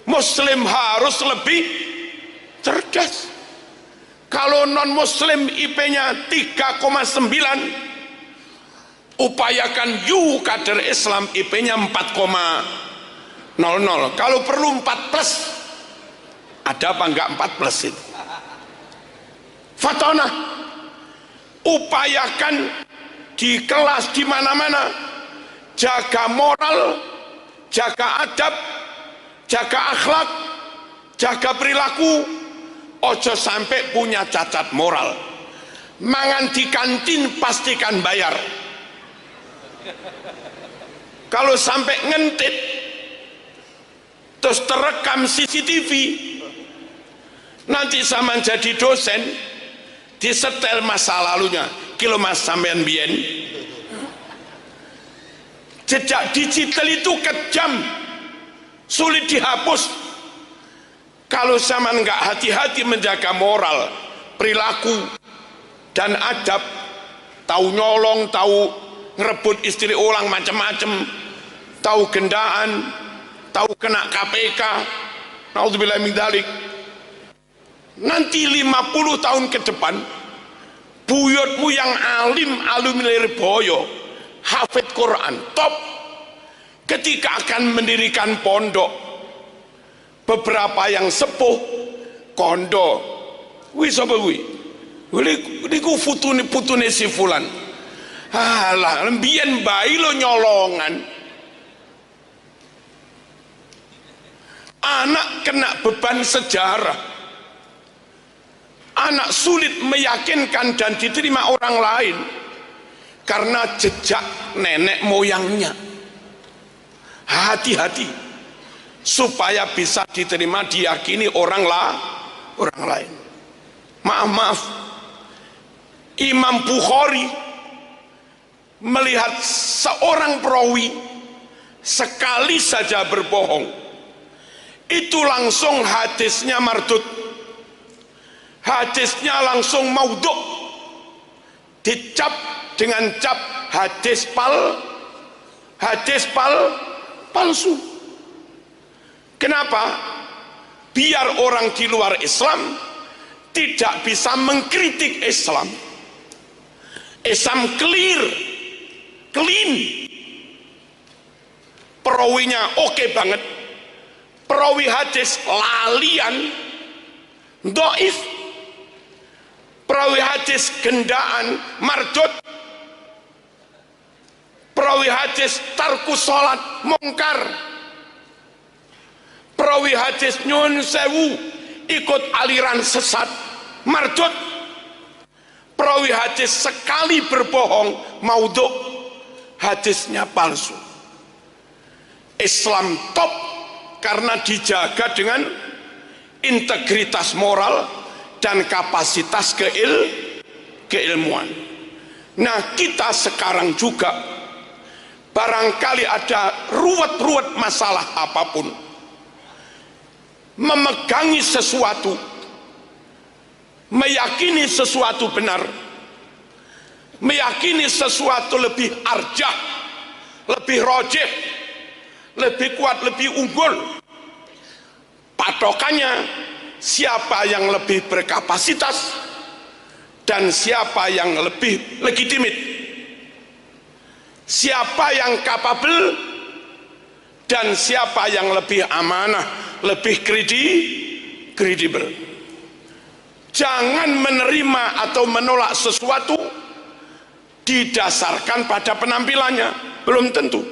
Muslim harus lebih cerdas. Kalau non Muslim IP-nya 3,9, upayakan you kader Islam IP-nya 4,00. Kalau perlu 4+. Ada apa enggak 4+ itu? Fatona. Upayakan di kelas di mana-mana jaga moral, jaga adab, jaga akhlak, jaga perilaku, ojo sampai punya cacat moral. Mangan di kantin pastikan bayar. Kalau sampai ngentit terus terekam CCTV, nanti sama jadi dosen disetel masa lalunya. Kilo mas sampean biyen, jejak digital itu kejam, sulit dihapus. Kalau zaman nggak hati-hati menjaga moral, perilaku dan adab, tahu nyolong, tahu ngerebut istri orang macam-macam, tahu gendaan, tahu kena KPK, naudzubillah min dzalik. Nanti 50 tahun ke depan, buyutmu yang alim Lirboyo, hafid Quran, top, ketika akan mendirikan pondok, beberapa yang sepuh kondo wis apa kuwi niku putune si fulan. Alah mbiyen bayi lo nyolongan, anak kena beban sejarah, anak sulit meyakinkan dan diterima orang lain karena jejak nenek moyangnya. Hati-hati supaya bisa diterima diyakini orang lain. Maaf, Imam Bukhari melihat seorang perawi sekali saja berbohong, itu langsung hadisnya mardud, hadisnya langsung maudhu, dicap dengan cap hadis palsu. Kenapa? Biar orang di luar Islam tidak bisa mengkritik Islam. Islam clean, perawinya oke banget, perawi hadis lalian, dhaif, perawi hadis gendaan, mardud, perawi hadis tarkus sholat, mungkar, perawi hadis nyun sewu, ikut aliran sesat, mardud, perawi hadis sekali berbohong, maudhu, hadisnya palsu. Islam top karena dijaga dengan integritas moral dan kapasitas keilmuan. Nah, kita sekarang juga barangkali ada ruwet-ruwet masalah apapun, memegangi sesuatu, meyakini sesuatu benar, meyakini sesuatu lebih arjah, lebih rojih, lebih kuat, lebih unggul. Patokannya siapa yang lebih berkapasitas dan siapa yang lebih legitimit, siapa yang kapabel dan siapa yang lebih amanah, lebih kredibel. Jangan menerima atau menolak sesuatu didasarkan pada penampilannya, belum tentu.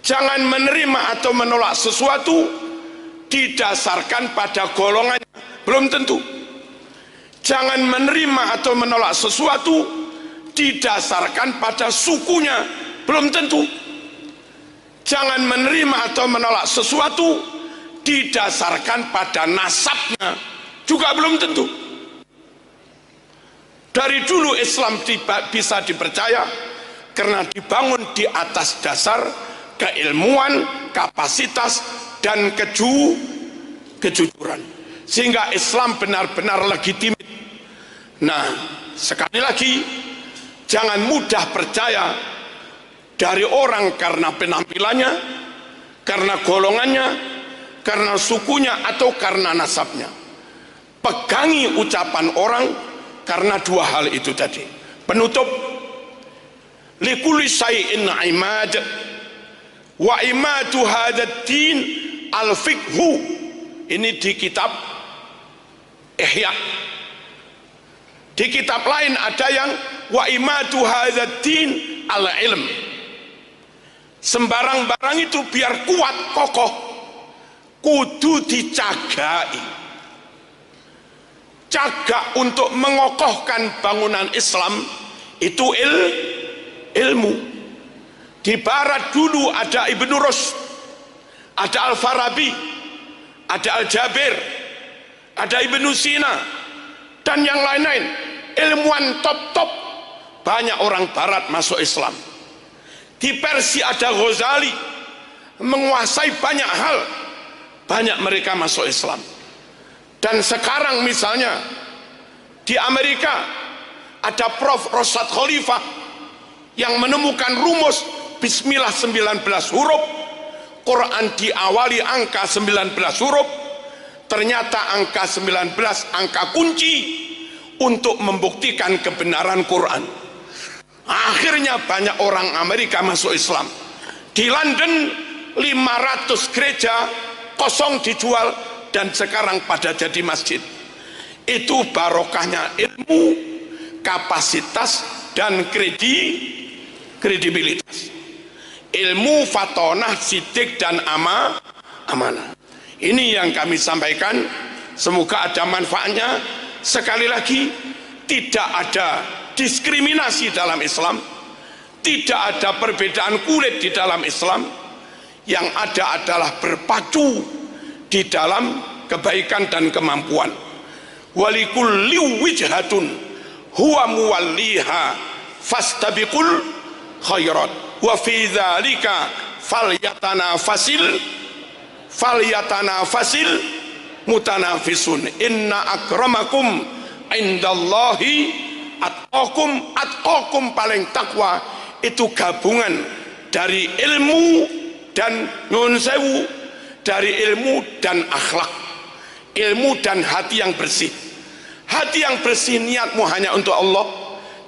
Jangan menerima atau menolak sesuatu didasarkan pada golongannya, belum tentu. Jangan menerima atau menolak sesuatu didasarkan pada sukunya, belum tentu. Jangan menerima atau menolak sesuatu didasarkan pada nasabnya, juga belum tentu. Dari dulu Islam bisa dipercaya karena dibangun di atas dasar keilmuan, kapasitas, dan kejujuran, sehingga Islam benar-benar legitimit. Nah, sekali lagi, jangan mudah percaya dari orang karena penampilannya, karena golongannya, karena sukunya, atau karena nasabnya. Pegangi ucapan orang karena dua hal itu tadi. Penutup, likulli syai'in imad wa imatu hadzal din al-fiqhu. Ini di kitab Ihya. Di kitab lain ada yang wa imatu hadzal din al-ilm. Sembarang-barang itu biar kuat kokoh kudu dicagai. Cagak untuk mengokohkan bangunan Islam itu ilmu. Di barat dulu ada Ibnu Rushd, ada Al-Farabi, ada Al-Jabir, ada Ibnu Sina, dan yang lain-lain. Ilmuwan top-top, banyak orang barat masuk Islam. Di Persia ada Ghazali, menguasai banyak hal, banyak mereka masuk Islam. Dan sekarang misalnya di Amerika ada Prof. Rashad Khalifah yang menemukan rumus Bismillah 19 huruf, Quran diawali angka 19 huruf. Ternyata angka 19 angka kunci untuk membuktikan kebenaran Quran. Akhirnya banyak orang Amerika masuk Islam. Di London 500 gereja kosong dijual dan sekarang pada jadi masjid. Itu barokahnya ilmu, kapasitas dan kredibilitas. Ilmu, fatonah, sidik dan amanah. Ini yang kami sampaikan, semoga ada manfaatnya. Sekali lagi, tidak ada diskriminasi dalam Islam, tidak ada perbedaan kulit di dalam Islam. Yang ada adalah berpacu di dalam kebaikan dan kemampuan. Walikulli wijhatun huwa muwalliha fastabiqul khairat wa fi dzalika falyatanafasil mutanafisun. Inna akramakum indallahi atqakum paling takwa. Itu gabungan dari ilmu dan nyun sewu, dari ilmu dan akhlak, ilmu dan hati yang bersih. Hati yang bersih, niatmu hanya untuk Allah.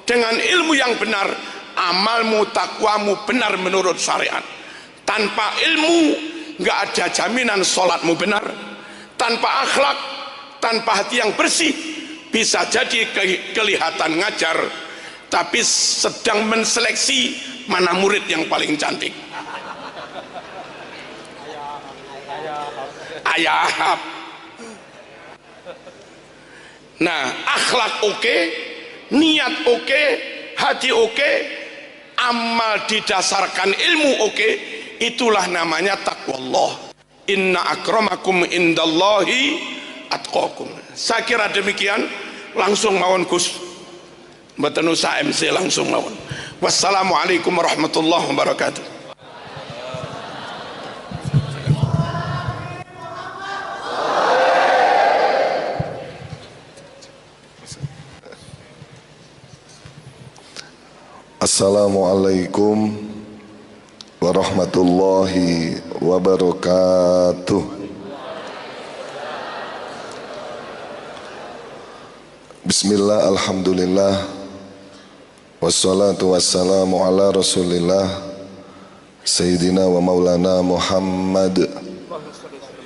Dengan ilmu yang benar, amalmu, takwamu benar menurut syariat. Tanpa ilmu nggak ada jaminan sholatmu benar. Tanpa akhlak, tanpa hati yang bersih, bisa jadi kelihatan ngajar, tapi sedang menseleksi mana murid yang paling cantik. Ayah. Nah, akhlak oke, niat oke, hati oke, amal didasarkan ilmu oke, itulah namanya taqwallah. Inna akramakum indallahi atqakum. Saya kira demikian. Langsung mawon Gus, mboten usah MC, langsung mawon. Wassalamualaikum warahmatullahi wabarakatuh. Assalamualaikum warahmatullahi wabarakatuh. Bismillah, alhamdulillah, wassalatu wassalamu ala rasulillah Sayyidina wa maulana Muhammad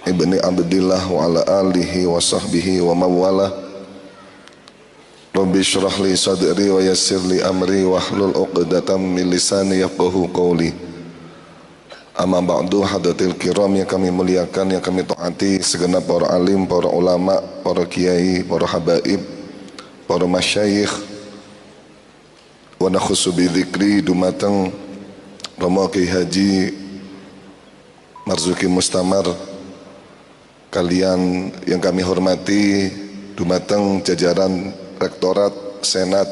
ibni Abdillah wa ala alihi wa sahbihi wa mawala. Rabbi syrah li sadri wa yassir li amri wahlul uqdatam min lisani yafqahu qawli. Amma ba'du, hadatil kiram yang kami muliakan, yang kami taati, segenap para alim, para ulama, para kiai, para habaib, para masyayikh, wa nakhusu bi dzikri dumateng Romo Kiai Haji Marzuki Mustamar, kalian yang kami hormati, dumateng jajaran Rektorat, Senat,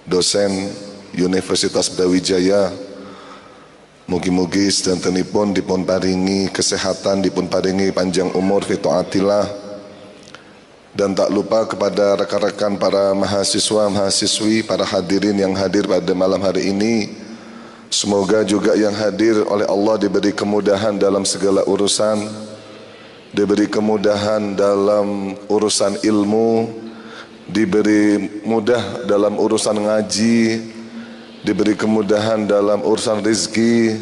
dosen Universitas Brawijaya, mugi-mugi sedantenipun dipun paringi kesehatan, dipun paringi panjang umur fi taatillah, dan tak lupa kepada rekan-rekan para mahasiswa, mahasiswi, para hadirin yang hadir pada malam hari ini. Semoga juga yang hadir oleh Allah diberi kemudahan dalam segala urusan, diberi kemudahan dalam urusan ilmu, diberi mudah dalam urusan ngaji, diberi kemudahan dalam urusan rezeki,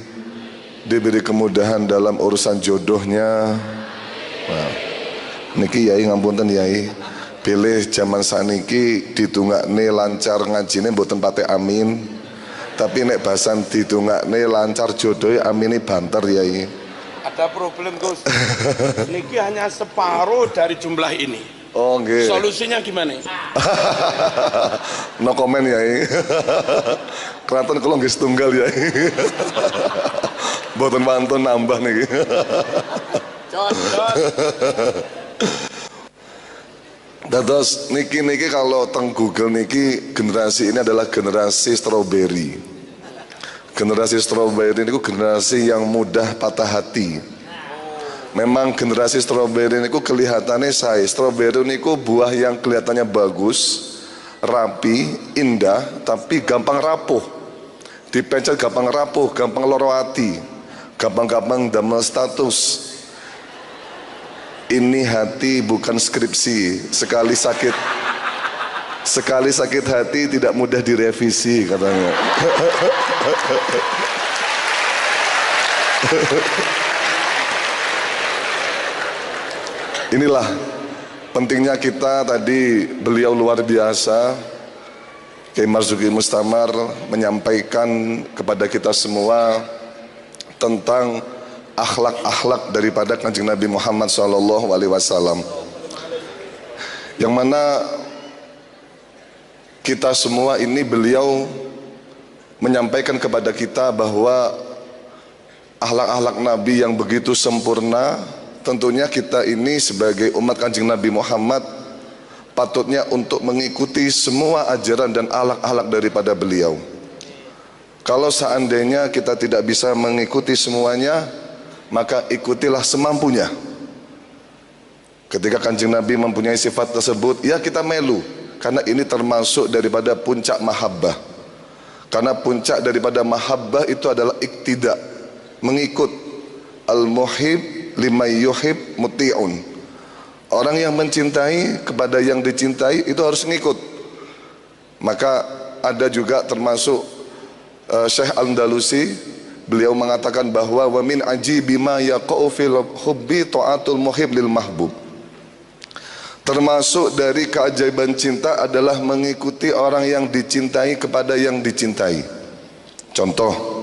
diberi kemudahan dalam urusan jodohnya. Nah, niki yai ngapunten yai, pilih zaman saniki ditungakne lancar ngajine mboten pate amin, tapi nek basan ditungakne lancar jodohe amine banter yai. Ada problem Gus. Niki hanya separuh dari jumlah ini. Oh nggih. Solusinya gimana? No comment yai. Kraton kula nggih setunggal yai. Mboten wantun nambah niki. Dados niki kalau teng Google niki generasi ini adalah generasi strawberry. Generasi strawberry ini generasi yang mudah patah hati. Memang generasi strawberry niku kelihatannya strawberry niku buah yang kelihatannya bagus, rapi, indah, tapi gampang rapuh. Dipencet gampang rapuh, gampang loro ati, gampang-gampang damel status. Ini hati bukan skripsi, sekali sakit hati tidak mudah direvisi katanya. Inilah pentingnya kita tadi, beliau luar biasa, Kiai Marzuki Mustamar menyampaikan kepada kita semua tentang akhlak-akhlak daripada Kanjeng Nabi Muhammad SAW, yang mana kita semua ini beliau menyampaikan kepada kita bahwa akhlak-akhlak Nabi yang begitu sempurna. Tentunya kita ini sebagai umat Kanjeng Nabi Muhammad patutnya untuk mengikuti semua ajaran dan akhlak-akhlak daripada beliau. Kalau seandainya kita tidak bisa mengikuti semuanya, maka ikutilah semampunya. Ketika Kanjeng Nabi mempunyai sifat tersebut, ya kita melu, karena ini termasuk daripada puncak mahabbah. Karena puncak daripada mahabbah itu adalah iktidak, mengikut. Al-muhib limay yuhib muti'un. Orang yang mencintai kepada yang dicintai itu harus ngikut. Maka ada juga termasuk Syekh Al-Andalusi, beliau mengatakan bahwa wa min ajibi ma yaqa'u fil hubbi ta'atul muhib lil mahbub. Termasuk dari keajaiban cinta adalah mengikuti orang yang dicintai kepada yang dicintai. Contoh,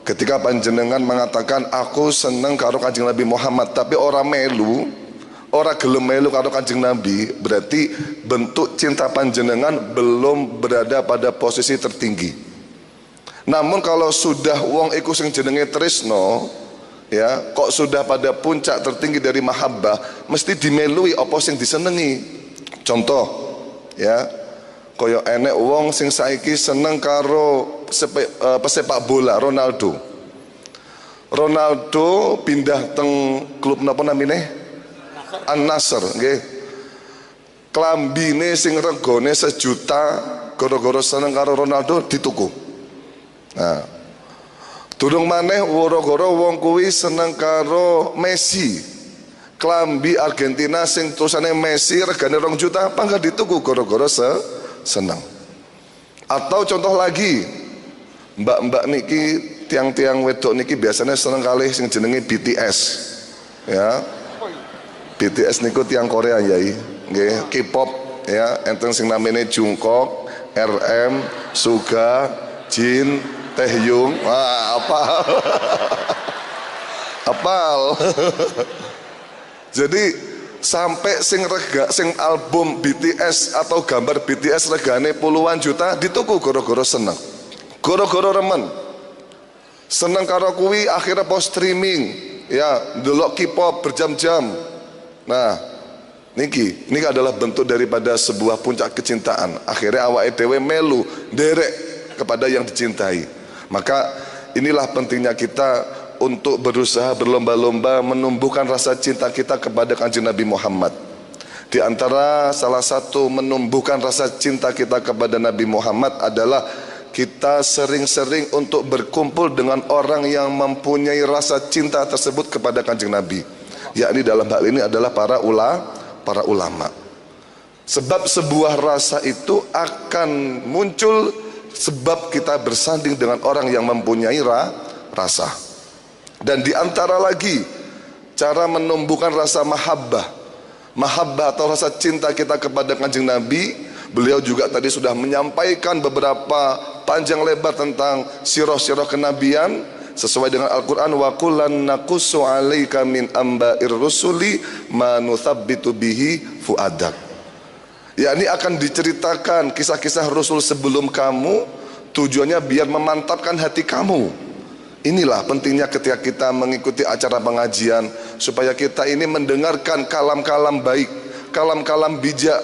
ketika panjenengan mengatakan aku seneng karo Kanjeng Nabi Muhammad, tapi orang melu, orang gelem melu karo Kanjeng Nabi, berarti bentuk cinta panjenengan belum berada pada posisi tertinggi. Namun kalau sudah wong iku sing jenenge tresno, ya, kok sudah pada puncak tertinggi dari mahabbah, mesti dimelui apa sing disenengi. Contoh, ya, kaya enek wong sing saiki seneng karo pesepak bola Ronaldo. Ronaldo pindah teng klub napa namine? An-Nasr, nggih. Klambine sing regane 1 juta gara-gara seneng karo Ronaldo dituku. Nah, durung maneh gara-gara wong kuwi seneng karo Messi. Klambi Argentina sing tulisane Messi regane 2 juta apa enggak dituku gara-gara seneng. Atau contoh lagi, mbak-mbak niki, tiang-tiang wedok niki biasanya seneng kali sing jenenge BTS. Ya. BTS niku tiang Korea yai, nggih, K-pop ya, enten sing namanya Jungkook, RM, Suga, Jin, Taehyung. Wah, apal. Apal. Jadi sampai sing album BTS atau gambar BTS regane puluhan juta dituku gara-gara seneng. Gara-gara remen. Seneng karo kuwi akhirnya post streaming, ya, ndelok K-pop berjam-jam. Nah, niki adalah bentuk daripada sebuah puncak kecintaan. Akhirnya awake dhewe melu nderek kepada yang dicintai. Maka inilah pentingnya kita untuk berusaha berlomba-lomba menumbuhkan rasa cinta kita kepada Kanjeng Nabi Muhammad. Di antara salah satu menumbuhkan rasa cinta kita kepada Nabi Muhammad adalah kita sering-sering untuk berkumpul dengan orang yang mempunyai rasa cinta tersebut kepada Kanjeng Nabi, yakni dalam hal ini adalah para ulama. Sebab sebuah rasa itu akan muncul sebab kita bersanding dengan orang yang mempunyai rasa. Dan di antara lagi cara menumbuhkan rasa mahabbah atau rasa cinta kita kepada Kanjeng Nabi, beliau juga tadi sudah menyampaikan beberapa panjang lebar tentang sirah-sirah kenabian sesuai dengan Al-Quran. Wa kullan naqussu 'alaika min amba'ir rusuli ma nuthabbitu bihi fuadak. Ya, ini akan diceritakan kisah-kisah Rasul sebelum kamu, tujuannya biar memantapkan hati kamu. Inilah pentingnya ketika kita mengikuti acara pengajian, supaya kita ini mendengarkan kalam-kalam baik, kalam-kalam bijak,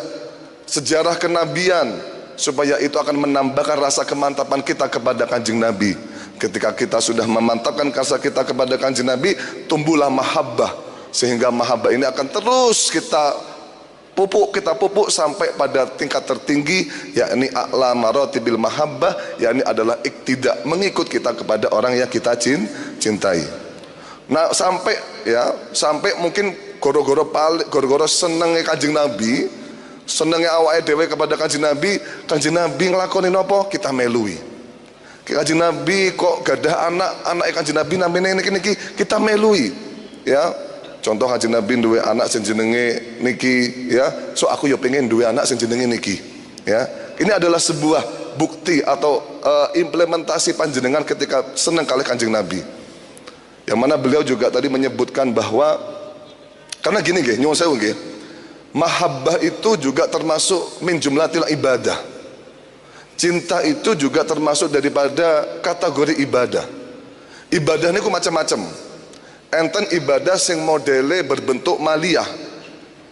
sejarah kenabian, supaya itu akan menambahkan rasa kemantapan kita kepada Kanjeng Nabi. Ketika kita sudah memantapkan rasa kita kepada Kanjeng Nabi, tumbuhlah mahabbah, sehingga mahabbah ini akan terus kita pupuk sampai pada tingkat tertinggi, yakni a'la maratibil mahabbah, yakni adalah iktidak, mengikut kita kepada orang yang kita cintai. Nah, sampai mungkin goro-goro senenge Kanjeng Nabi, senenge awake dhewe kepada Kanjeng Nabi nglakoni napa kita melui. Kanjeng Nabi kok gadah anak Kanjeng Nabi namine niki kita melui, ya. Contoh Kanjeng Nabi duwe anak sing jenenge niki ya, so aku yo pengen duwe anak sing jenenge niki ya. Ini adalah sebuah bukti atau implementasi panjenengan ketika senang kali Kanjeng Nabi, yang mana beliau juga tadi menyebutkan bahwa karena gini nggih, nyuwun sewu nggih, mahabbah itu juga termasuk min jumlatil ibadah. Cinta itu juga termasuk daripada kategori ibadah. Ibadah niku macam-macam. Enten ibadah sing modele berbentuk maliyah,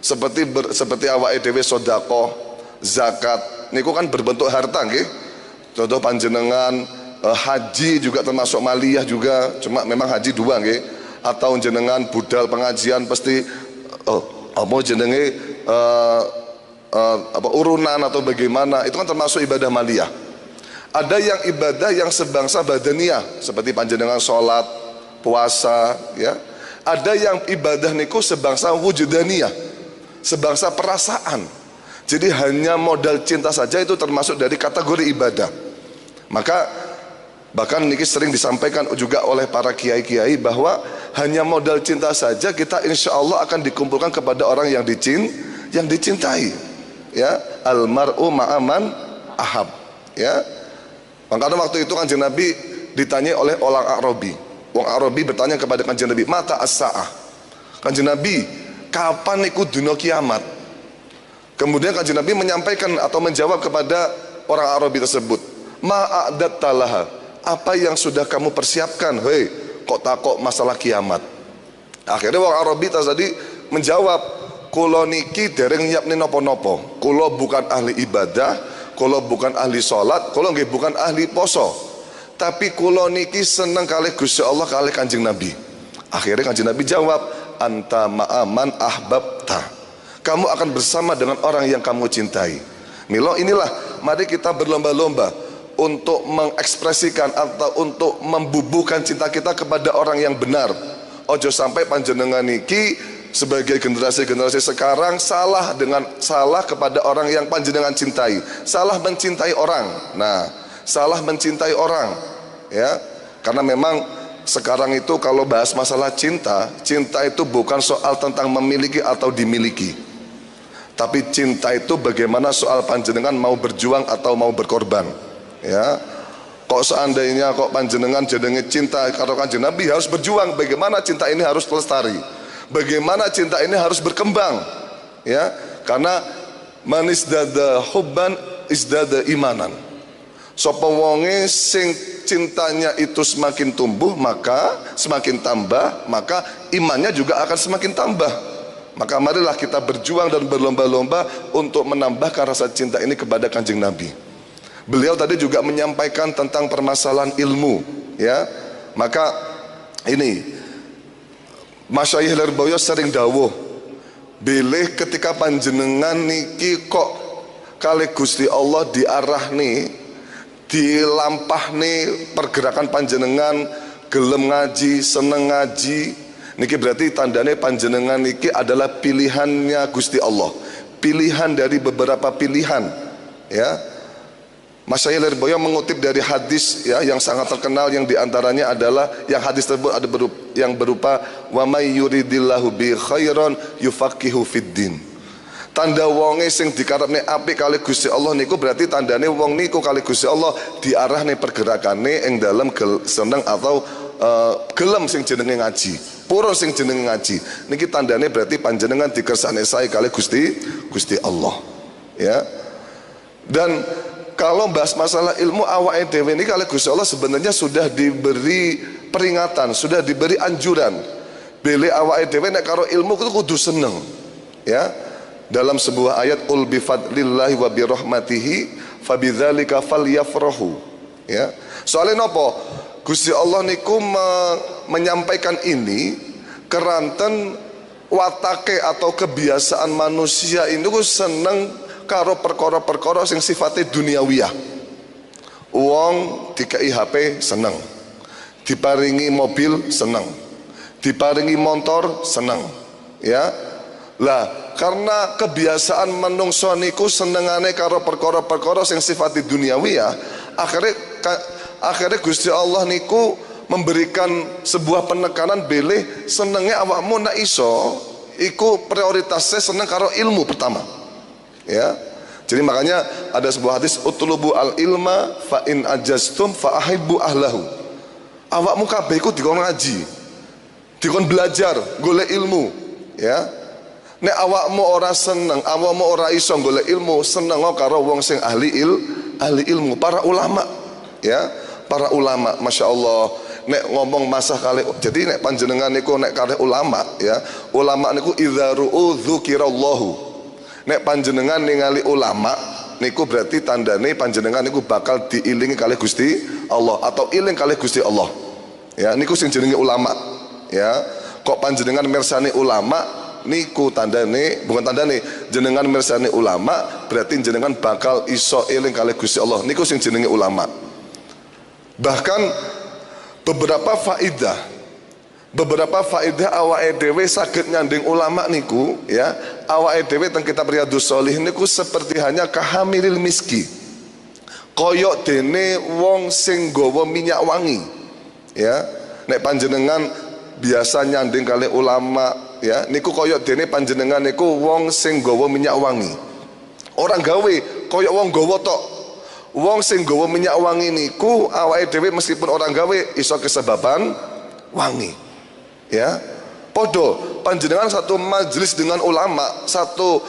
seperti awake dhewe sedekah, zakat, niku kan berbentuk harta nggih. Contoh panjenengan haji juga termasuk maliyah juga, cuma memang haji dua nggih. Atau jenengan budal pengajian pasti apa jenenge urunan atau bagaimana, itu kan termasuk ibadah maliyah. Ada yang ibadah yang sebangsa badaniyah seperti panjenengan sholat, puasa ya. Ada yang ibadah niku sebangsa wujudaniyah, sebangsa perasaan. Jadi hanya modal cinta saja itu termasuk dari kategori ibadah. Maka bahkan niki sering disampaikan juga oleh para kiai-kiai bahwa hanya modal cinta saja kita insya Allah akan dikumpulkan kepada orang yang dicintai ya. Almar'u ma'aman ahab ya. Makanya waktu itu Kanjeng Nabi ditanya oleh orang Arabi. Wong Arabi bertanya kepada Kanjeng Nabi, mata as-sa'ah. Kanjeng Nabi, kapan niku dunia kiamat? Kemudian Kanjeng Nabi menyampaikan atau menjawab kepada orang Arabi tersebut, ma'adatta laha, apa yang sudah kamu persiapkan? Hei, kok takok masalah kiamat? Akhirnya orang Arabi tadi menjawab, kulo niki dereng nyiapne nopo-nopo. Kulo bukan ahli ibadah, kulo bukan ahli sholat, kulo nggih bukan ahli poso. Tapi kulo niki seneng kali Gusti Allah kali Kanjeng Nabi. Akhirnya Kanjeng Nabi jawab, anta ma'aman ahbabta. Kamu akan bersama dengan orang yang kamu cintai. Milo inilah, mari kita berlomba-lomba untuk mengekspresikan atau untuk membubuhkan cinta kita kepada orang yang benar. Ojo sampai panjenengan niki sebagai generasi-generasi sekarang salah kepada orang yang panjenengan cintai, salah mencintai orang. Nah, salah mencintai orang ya, karena memang sekarang itu kalau bahas masalah cinta itu bukan soal tentang memiliki atau dimiliki, tapi cinta itu bagaimana soal panjenengan mau berjuang atau mau berkorban ya. Kok seandainya kok panjenengan jenenge cinta karo Kanjeng Nabi, harus berjuang bagaimana cinta ini harus lestari, bagaimana cinta ini harus berkembang ya. Karena manis dada hubban isdada imanan. Sapa wonge sing cintanya itu semakin tumbuh, maka semakin tambah, maka imannya juga akan semakin tambah. Maka marilah kita berjuang dan berlomba-lomba untuk menambahkan rasa cinta ini kepada Kanjeng Nabi. Beliau tadi juga menyampaikan tentang permasalahan ilmu ya. Maka ini Masyayikh Lirboyo sering dawuh, bilih ketika panjenengan niki kok kali Gusti Allah diarah nih, dilampah nih pergerakan panjenengan, gelem ngaji, seneng ngaji, niki berarti tandanya panjenengan niki adalah pilihannya Gusti Allah, pilihan dari beberapa pilihan ya. Masyayikh Lirboyo mengutip dari hadis ya yang sangat terkenal, yang diantaranya adalah yang hadis tersebut ada yang berupa wa may yuridillahu bi khairan yufaqihu fiddin. Tanda wonge sing dikarepne apik kali Gusti Allah niku berarti tandane wong niku kali Gusti Allah diarahne pergerakane ing dalam seneng atau gelem sing jenenge ngaji, purun sing jenenge ngaji. Niki tandane berarti panjenengan dikersane sae kali Gusti Allah ya. Dan kalau bahas masalah ilmu awake dhewe ini kali Gusti Allah sebenarnya sudah diberi peringatan, sudah diberi anjuran. Bile awake dhewe nek karo ilmu itu kudu seneng ya. Dalam sebuah ayat, ul bi fadlillahi wa bi rahmatihi fabidzalika falyafrahu ya. Soalnya nopo? Gusti Allah niku menyampaikan ini keranten watake atau kebiasaan manusia ini ku seneng karo perkara-perkara sing sifatnya duniawiyah. Wong dikai HP seneng, diparingi mobil seneng, diparingi motor seneng ya. Lah karena kebiasaan menungso niku senengane karo perkara-perkara sing sifatnya duniawiyah, akhirnya Gusti Allah niku memberikan sebuah penekanan bilih senengnya awakmu nak iso iku prioritasnya seneng karo ilmu pertama, ya. Jadi makanya ada sebuah hadis, utlubu al ilma fa in ajaztum fa ahibbu ahlahu. Awakmu kabeh iku dikon ngaji, dikon belajar golek ilmu, ya. Nek awakmu ora seneng, awakmu ora iso golek ilmu, seneng karo wong sing ahli ilmu, para ulama, ya. Para ulama, masya Allah. Nek ngomong masa kali, jadi nek panjenengan niku nek kali ulama, ya, ulama niku idza ru'u dzukirallahu. Nek panjenengan ningali ulama niku berarti tandane panjenengan niku bakal diilingi kali Gusti Allah atau iling kali Gusti Allah, ya. Niku sing jenenge ulama, ya. Kok panjenengan mirsani ulama niku tandane, bukan tandane, jenengan mirsani ulama berarti jenengan bakal iso iling kali Gusti Allah. Niku sing jenenge ulama. Bahkan beberapa faidah awake dhewe saged nyanding ulama niku, ya. Awake dhewe teng kitab Riyadhus Shalihin niku seperti hanya kahamilil miski, koyok dene wong sing gawa minyak wangi, ya. Nek panjenengan biasa nyanding kali ulama, ya, niku koyok dene panjenengan niku wong sing gawa minyak wangi. Orang gawe koyok wong gawa tok. Wong sing gawa minyak wangi niku awake dhewe meskipun orang gawe iso kesebaban wangi, ya. Podo panjenengan satu majelis dengan ulama, satu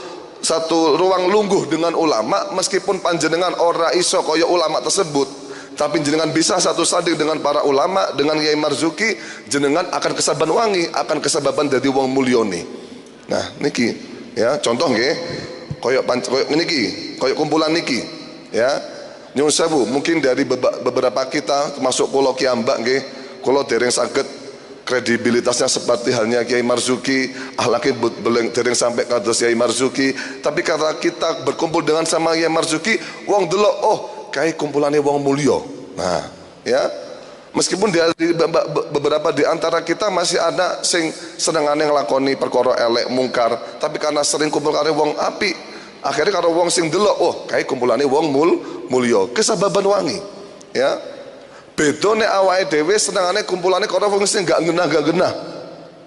ruang lungguh dengan ulama, meskipun panjenengan ora iso kaya ulama tersebut, tapi jenengan bisa satu sanding dengan para ulama, dengan Kiai Marzuki, jenengan akan kesababan wangi, akan kesababan dadi wong mulyane. Nah niki, ya, contoh nggih koyo niki, koyo kumpulan niki, ya. Nyuwun sewu, mungkin dari beberapa kita termasuk kula kiambak nggih, kula dereng saged kredibilitasnya seperti halnya Kiai Marzuki, akhlake dereng sampai kados Kiai Marzuki, tapi karena kita berkumpul dengan sama Kiai Marzuki, wong delok oh kayak kumpulannya wong mulya. Nah, ya. Meskipun beberapa di antara kita masih ada sing senengane nglakoni perkara elek mungkar, tapi karena sering kumpul karo wong apik, akhirnya karo wong sing delok oh kayak kumpulannya wong mulya, kesababan wangi, ya. Beda nek awake dhewe senengane kumpulane karo wong sing gak genah,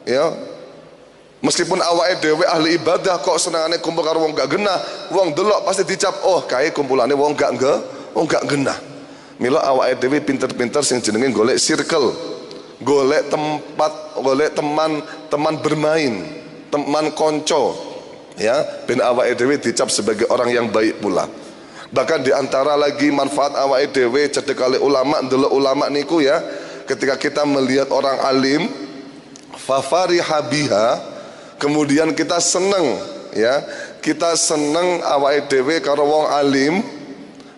ya. Meskipun awake dhewe ahli ibadah kok senengane kumpul karo wong gak genah, wong delok pasti dicap oh kayak kumpulane wong gak genah. Mila awake dhewe pinter-pinter sing jenenge golek circle, golek tempat, golek teman bermain, teman konco, ya, ben awake dhewe dicap sebagai orang yang baik pula. Bahkan diantara lagi manfaat awake dhewe cedhek kali ulama, ndelok ulama niku, ya, ketika kita melihat orang alim fafariha biha, kemudian kita seneng, ya, kita seneng awake dhewe karo wong alim,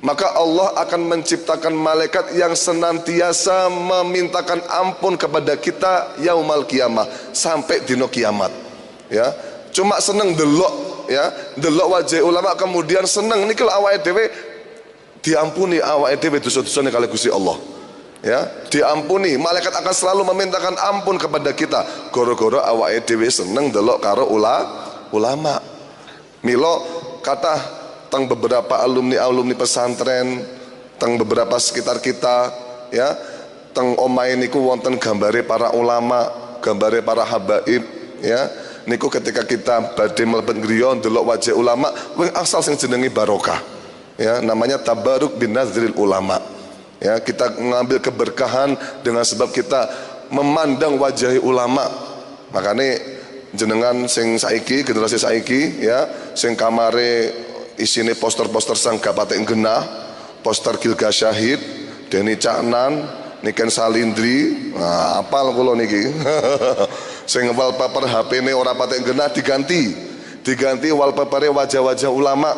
maka Allah akan menciptakan malaikat yang senantiasa memintakan ampun kepada kita yaumal kiamah, sampai dino kiamat, ya. Cuma seneng delok, ya, delok wajah ulama kemudian seneng niki awake dhewe diampuni, awake dhewe dosa-dosane kali Gusti Allah, ya, diampuni. Malaikat akan selalu memintakan ampun kepada kita gara-gara awake dhewe seneng delok karo ulama. Milo kata teng beberapa alumni pesantren, teng beberapa sekitar kita, ya, teng omahe niku wonten gambare para ulama, gambare para habaib, ya. Niku ketika kita badhe mlebet griya ndelok wajah ulama, wing asal sing jenenge barokah, ya, namanya tabaruk bin nazril ulama, ya. Kita mengambil keberkahan dengan sebab kita memandang wajah ulama. Makanya jenengan sing saiki, generasi saiki, ya, sing kamare isine poster-poster sang gapatek genah, poster Gilga Syahid, Deni Caknan, Niken Salindri, nah, apal kula niki. Sing wallpaper HP-ne ora patek genah diganti wallpaper wajah-wajah ulama,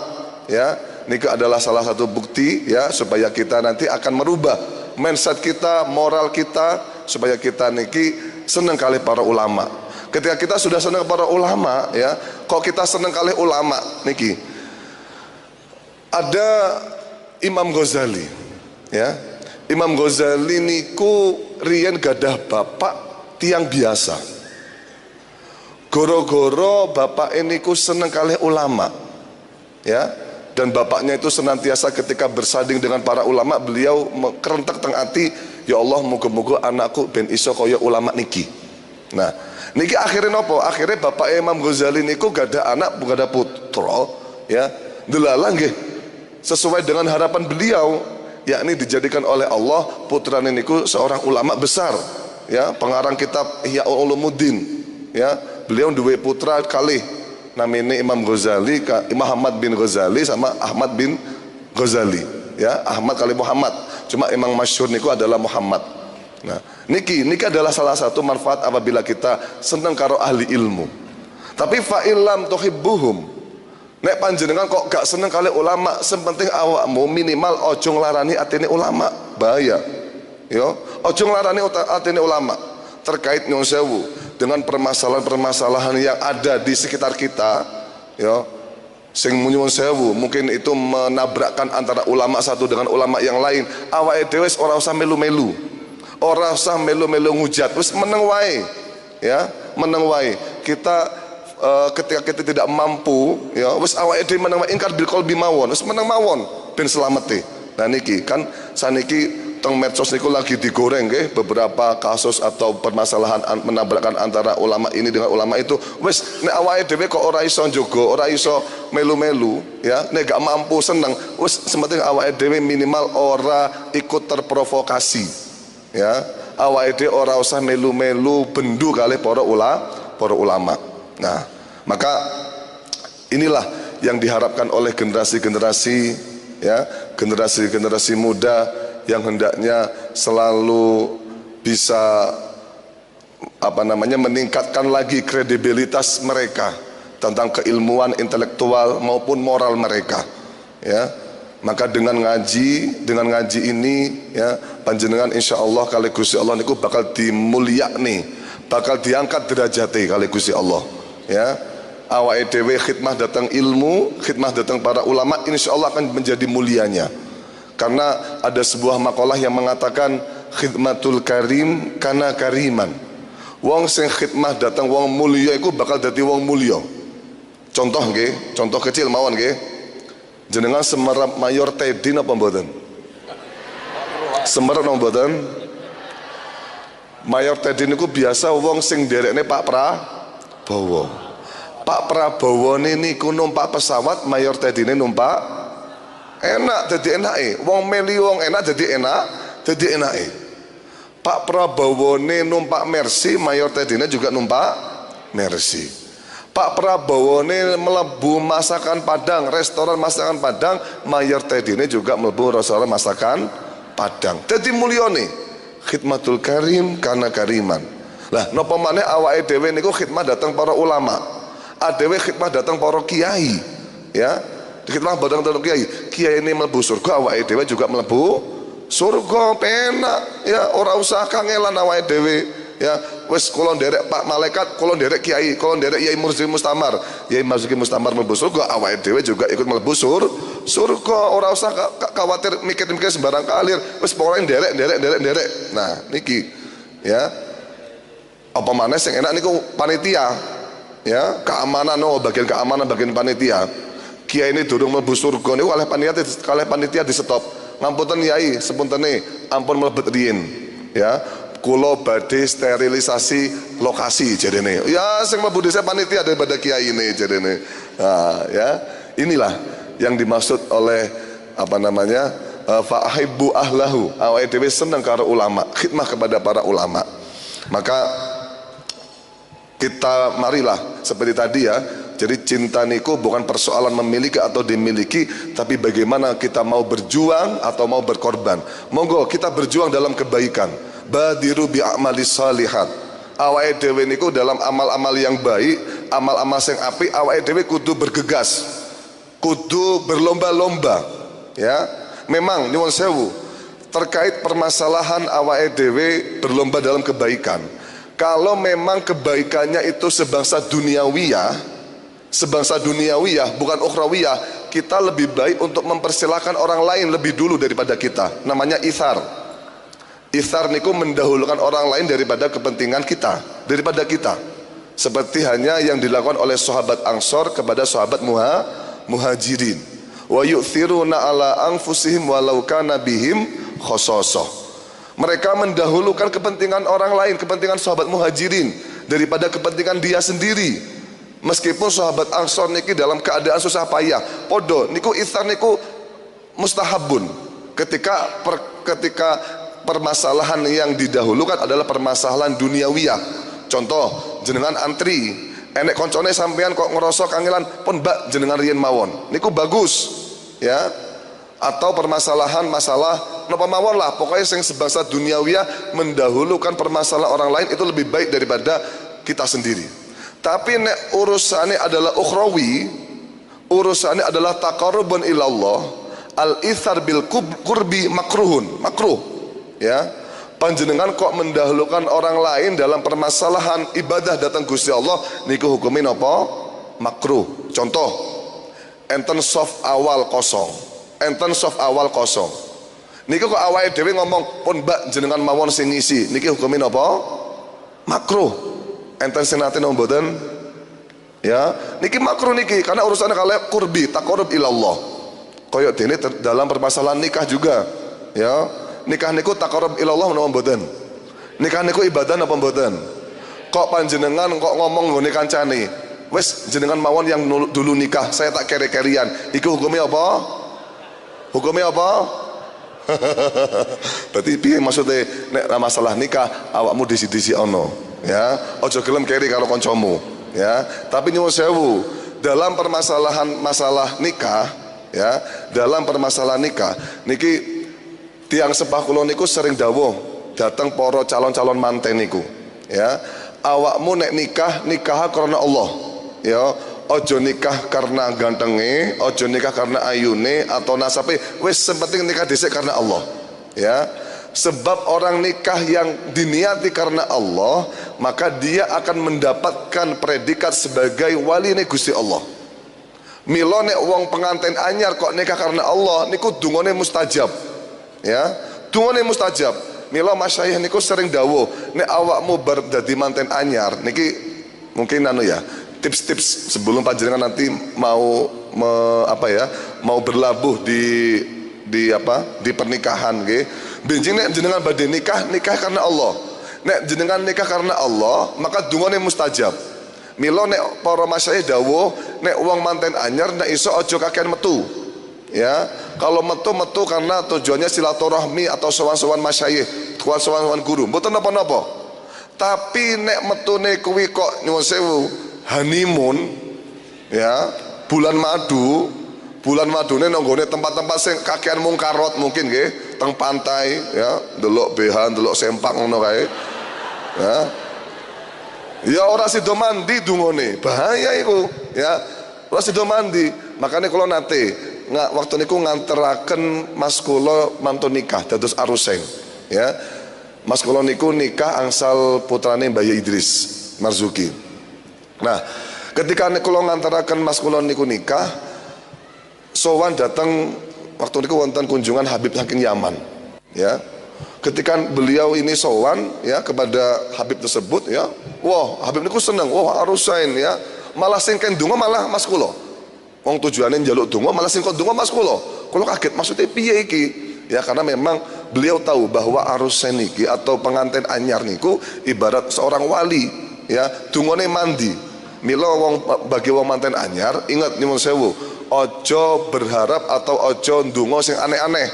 ya. Niki adalah salah satu bukti, ya, supaya kita nanti akan merubah mindset kita, moral kita, supaya kita niki seneng kali para ulama. Ketika kita sudah seneng para ulama, ya, kok kita seneng kali ulama niki. Ada Imam Ghazali, ya. Imam Ghazali niku riyen gadah bapak tiang biasa. Goro-goro bapak ini ku seneng kalih ulama, ya, dan bapaknya itu senantiasa ketika bersanding dengan para ulama beliau kerentek teng ati, ya Allah muga-muga anakku ben iso kaya ulama niki. Nah niki akhirnya nopo? Akhirnya bapak Imam Ghazali niku gak ada anak, gak ada putra, ya delalah nggih sesuai dengan harapan beliau, yakni dijadikan oleh Allah putra niku seorang ulama besar, ya pengarang kitab Ihya Ulumuddin, ya beliau duwe putra kalih namanya Imam Ghazali, Muhammad bin Ghazali sama Ahmad bin Ghazali, ya Ahmad kali Muhammad, cuma Imam masyhur niku adalah Muhammad. Nah niki adalah salah satu manfaat apabila kita senang karo ahli ilmu. Tapi fa illam tuhibbuhum, nek panjenengan kok gak seneng kali ulama, sepenting awakmu minimal ojo nglarani atine ulama, bahaya. Yo, ojo nglarani atine ulama terkait nyuwun sewu dengan permasalahan-permasalahan yang ada di sekitar kita, yo. Sing nyuwun sewu mungkin itu menabrakkan antara ulama satu dengan ulama yang lain. Awake dhewe ora usah melu-melu. Ora usah melu-melu ngujat, wis meneng wae, ya meneng wae. Kita ketika kita tidak mampu, ya wis awake dhewe meneng wae, ingkar bil qalbi mawon, wis meneng mawon ben slamete. Nah niki kan saniki teng medsos niku lagi digoreng nggih beberapa kasus atau permasalahan menabrakkan antara ulama ini dengan ulama itu. Wis nek awake dhewe kok ora iso njogo, ora iso melu-melu, ya nek gak mampu seneng, wis sementing awake dhewe minimal ora ikut terprovokasi. Ya awake dhewe ora usah melu-melu bendu kali para ulama. Nah maka inilah yang diharapkan oleh generasi-generasi, ya generasi-generasi muda yang hendaknya selalu bisa meningkatkan lagi kredibilitas mereka tentang keilmuan intelektual maupun moral mereka, ya. Maka dengan ngaji ini, ya panjenengan insya Allah kali Gusti Allah niku bakal dimulyakni, bakal diangkat derajate kali Gusti Allah, ya. Awake dhewe khidmah datang ilmu, khidmah datang para ulama, insya Allah akan menjadi mulianya. Karena ada sebuah makalah yang mengatakan khidmatul karim kana kariman. Wong sing khidmah datang wong mulya iku bakal dadi wong mulya. Contoh nggih, contoh kecil mawon nggih. Jenengan semerap Mayor Teddy napa mboten? Semerap napa mboten? Mayor Teddy niku biasa wong sing derekne Pak Prabowo. Pak Prabowo niku numpak pesawat, Mayor Teddy numpak enak dadi enake. Wong meli wong enak dadi enake. Pak Prabowo numpak Mercy, Mayor Teddy juga numpak Mercy. Pak Prabowo ini melebu masakan Padang, restoran masakan Padang, Mayor Teddy ini juga melebu restoran masakan Padang. Jadi mulia nih, khidmatul karim karena kariman. Lah, napa maneh awake dhewe niku khidmat datang para ulama, adewe khidmat datang para kiai, ya. Khidmat datang kiai, kiai ini melebu surga, awake dhewe juga melebu surga, penak, ya. Ora usah kangelan awake dhewe. Ya, wes kolon derek Pak Malaikat, kolon derek Kiai, kolon derek Yai Marzuki Mustamar, Yai Marzuki Mustamar mlebu surga, awake dhewe juga ikut mlebu surga. Ora usah khawatir mikir-mikir sembarang kalir, wes pokoke derek. Nah, niki ya. Apa maneh sing enak niku panitia. Ya, keamanan bagian keamanan bagian panitia. Kiai ini durung mlebu surga niku kalih panitia di stop. Ngapunten Yai, sepuntene ampun mlebet riyin. Ya. Kulo badhe sterilisasi lokasi jadene. Ya sing mlebu desa panitia daripada kiai ini jadene. Nah, ya inilah yang dimaksud oleh fa'ahibbu ahlahu. Awake dhewe seneng karo ulama, khidmah kepada para ulama. Maka kita marilah seperti tadi, ya. Jadi cinta niku bukan persoalan memiliki atau dimiliki, tapi bagaimana kita mau berjuang atau mau berkorban. Monggo kita berjuang dalam kebaikan. Badiru bi a'mali salihat. Awake dhewe niku dalam amal-amal yang baik, amal-amal sing apik, awake dhewe kudu bergegas, kudu berlomba-lomba, ya. Memang nyuwun sewu terkait permasalahan awake dhewe berlomba dalam kebaikan. Kalau memang kebaikannya itu sebangsa duniawiyah bukan ukhrawiyah, kita lebih baik untuk mempersilahkan orang lain lebih dulu daripada kita. Namanya ithar. Ithar niku mendahulukan orang lain daripada kepentingan kita, daripada kita. Seperti hanya yang dilakukan oleh sahabat Ansor kepada sahabat Muhajirin. Wa yu'thiruna ala anfusihim walau kana bihim khasasah. Mereka mendahulukan kepentingan orang lain, kepentingan sahabat muhajirin daripada kepentingan dia sendiri. Meskipun sahabat Ansor niki dalam keadaan susah payah, podo niku itsar niku mustahabun. Ketika permasalahan yang didahulukan adalah permasalahan duniawiyah. Contoh, jenengan antri, enek koncone sampean kok ngerasa kangelan, pun mbak jenengan riyen mawon. Niku bagus, ya. Atau permasalahan masalah napa mawon lah, pokoknya yang sebangsa duniawiyah mendahulukan permasalahan orang lain itu lebih baik daripada kita sendiri. Tapi nek urusannya adalah ukhrawi, urusannya adalah taqarrubun ilallah, al-ithar bil qurbi makruh, ya. Panjenengan kok mendahulukan orang lain dalam permasalahan ibadah datang Gusti Allah, niku hukumin apa? Makruh. Contoh, enten soft awal kosong. Niki kok awake dhewe ngomong, pun mbak jenengan mawon sing ngisi, niki hukumin apa? Makruh. Enten sing nate napa mboten? Ya, niki makruh niki karena urusannya kalian kurbi, taqarrub ilallah. Koyok dene dalam permasalahan nikah juga, ya. Nikah niku taqarrub ilallah napa mboten? Nikah niku ibadah napa mboten? Kok panjenengan kok ngomong nggone kancane, wis jenengan mawon yang dulu nikah, saya tak kere-kerian. Iku hukumnya apa? Hukumnya apa? Berarti piye maksudnya nek masalah nikah awakmu disi-disi ono, ya. Ojo gelem keri karo kancamu, ya. Tapi nyuwun sewu, dalam permasalahan masalah nikah, ya, dalam permasalahan nikah niki tiang sepah kula niku sering dawuh datang para calon-calon manten niku, ya. Awakmu nek nikah karena Allah, ya. Ojo nikah karena gantenge, ojo nikah karena ayune atau nasabe, wis penting nikah dhisik karena Allah, ya. Sebab orang nikah yang diniati karena Allah, maka dia akan mendapatkan predikat sebagai wali Gusti Allah. Milo nek wong pengantin anyar kok nikah karena Allah, niku dungane mustajab, ya. Dungane mustajab. Milo masyayikh niku sering dawuh, nek awakmu bar dadi manten anyar, niki mungkin ya. Tips-tips sebelum panjenengan nanti mau mau berlabuh di pernikahan nggih. Benjing nek jenengan badhe nikah karena Allah. Nek jenengan nikah karena Allah, maka dungane mustajab. Mila nek para masyayikh dawuh, nek wong manten anyar nek iso aja kakean metu. Ya, kalau metu karena tujuannya silaturahmi atau sowan-sowan masyayikh, sowan-sowan guru, mboten napa-napa. Tapi nek metune kuwi kok nyuwun sewu honeymoon, ya, bulan madune nanggone tempat-tempat sing kakean mungkarot mungkin nggih, teng pantai, ya, delok behan, delok sempak ngono kae. Ya. Ya ora sida mandi dungone, bahaya iku, ya. Ora sida mandi. Makane kula nate waktu niku nganteraken mas kula mantun nikah dados aruseng, ya. Mas kula niku nikah angsal putrane Mbah Idris Marzuki. Nah, ketika kula ngantaraken mas kula niku nikah, sowan datang waktu niku wonten kunjungan Habib saking Yaman, ya. Ketika beliau ini sowan, ya, kepada Habib tersebut, ya, wah Habib niku seneng, wah arusain, ya, malah sing ken donga malah mas kula. Wong tujuane njaluk donga malah sing kon donga mas kula. Kula kaget, maksudnya piye iki? Ya, karena memang beliau tahu bahwa arusain niki atau pengantin anyar niku ibarat seorang wali, ya, dungane mandi. Mila bagi wong manten anyar, ingat nyuwun sewu, ojo berharap atau ojo ndonga sing aneh-aneh.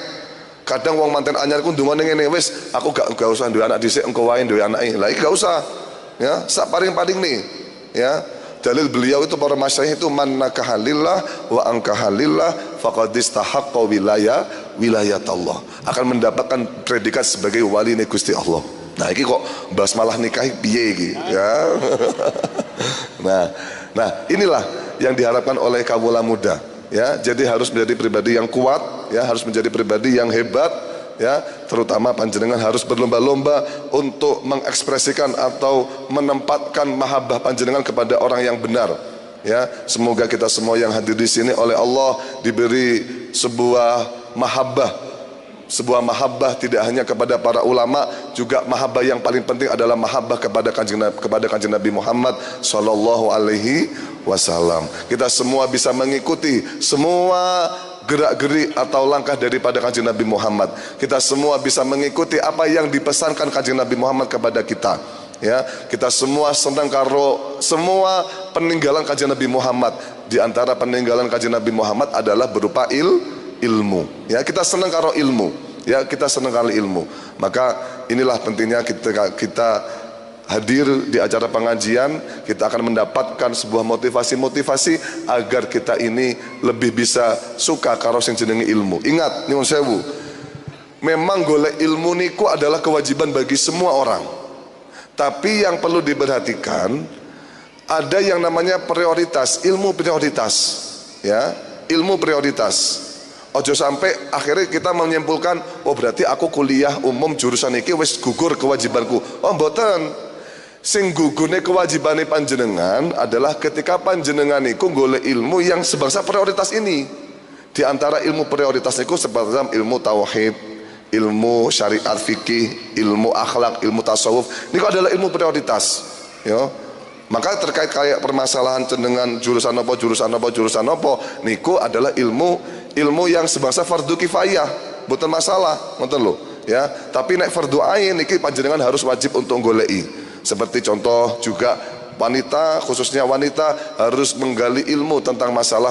Kadang wong manten anyar ku ndongane ngene, wis aku gak usah duwe anak dhisik, engko wae duwe anake. Lah iki gak usah. Ya, sak paring-paring nih. Ya. Dalil beliau itu para masyayikh itu man nakahalillah wa angkahalillah faqad istahaqqa wilayatullah. Akan mendapatkan predikat sebagai wali Gusti Allah. Nah, iki kok bahas malah nikah piye iki, ya. Nah, inilah yang diharapkan oleh kawula muda, ya. Jadi harus menjadi pribadi yang kuat, ya, harus menjadi pribadi yang hebat, ya. Terutama panjenengan harus berlomba-lomba untuk mengekspresikan atau menempatkan mahabbah panjenengan kepada orang yang benar, ya. Semoga kita semua yang hadir di sini oleh Allah diberi sebuah mahabbah tidak hanya kepada para ulama, juga mahabbah yang paling penting adalah mahabbah kepada kanjeng Nabi Muhammad sallallahu alaihi wasallam. Kita semua bisa mengikuti semua gerak-gerik atau langkah daripada kanjeng Nabi Muhammad. Kita semua bisa mengikuti apa yang dipesankan kanjeng Nabi Muhammad kepada kita. Ya, kita semua senang karo semua peninggalan kanjeng Nabi Muhammad. Di antara peninggalan kanjeng Nabi Muhammad adalah berupa ilmu. Ya, kita senang karo ilmu. Ya, kita senang karo ilmu. Maka inilah pentingnya kita hadir di acara pengajian, kita akan mendapatkan sebuah motivasi agar kita ini lebih bisa suka karo sing jenenge ilmu. Ingat, nyuwun sewu, memang golek ilmu niku adalah kewajiban bagi semua orang. Tapi yang perlu diperhatikan, ada yang namanya prioritas, ilmu prioritas. Ya, ilmu prioritas. Ojo sampai akhirnya kita menyimpulkan, oh berarti aku kuliah umum jurusan iki wis gugur kewajibanku. Oh mboten. Sing gugurne kewajibane panjenengan adalah ketika panjenengan iku golek ilmu yang sebangsa prioritas ini. Di antara ilmu prioritas niku seperti ilmu tauhid, ilmu syariat fikih, ilmu akhlak, ilmu tasawuf. Niku adalah ilmu prioritas. Ya. Maka terkait kayak permasalahan cendengan jurusan apa niku adalah ilmu yang sebangsa fardu kifayah. Bukan masalah, ngoten lho, ya. Tapi nek fardu ain niki panjenengan harus wajib untuk goleki. Seperti contoh juga wanita, khususnya wanita harus menggali ilmu tentang masalah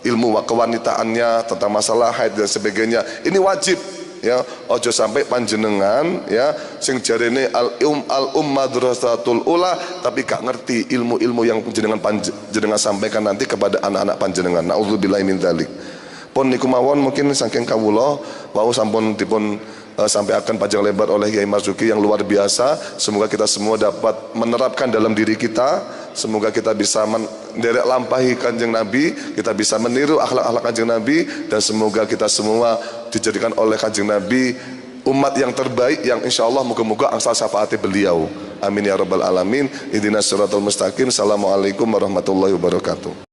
ilmu kewanitaannya, tentang masalah haid dan sebagainya. Ini wajib, ya. Ojo sampai panjenengan, ya, sing jarene al madrasatul ula tapi gak ngerti ilmu-ilmu yang panjenengan sampaikan nanti kepada anak-anak panjenengan. Nauzubillahi min dzalik. Pun niku mawon mungkin saking kawula wau sampun dipun sampai akan panjang lebar oleh Kiai Marzuki yang luar biasa. Semoga kita semua dapat menerapkan dalam diri kita. Semoga kita bisa menderek lampahi kanjeng Nabi, kita bisa meniru akhlak-akhlak kanjeng Nabi, dan semoga kita semua dijadikan oleh kanjeng Nabi umat yang terbaik yang insya Allah moga-moga angsal syafaati beliau. Amin ya rabbal alamin. Ihdinas siratal mustaqim. Assalamualaikum warahmatullahi wabarakatuh.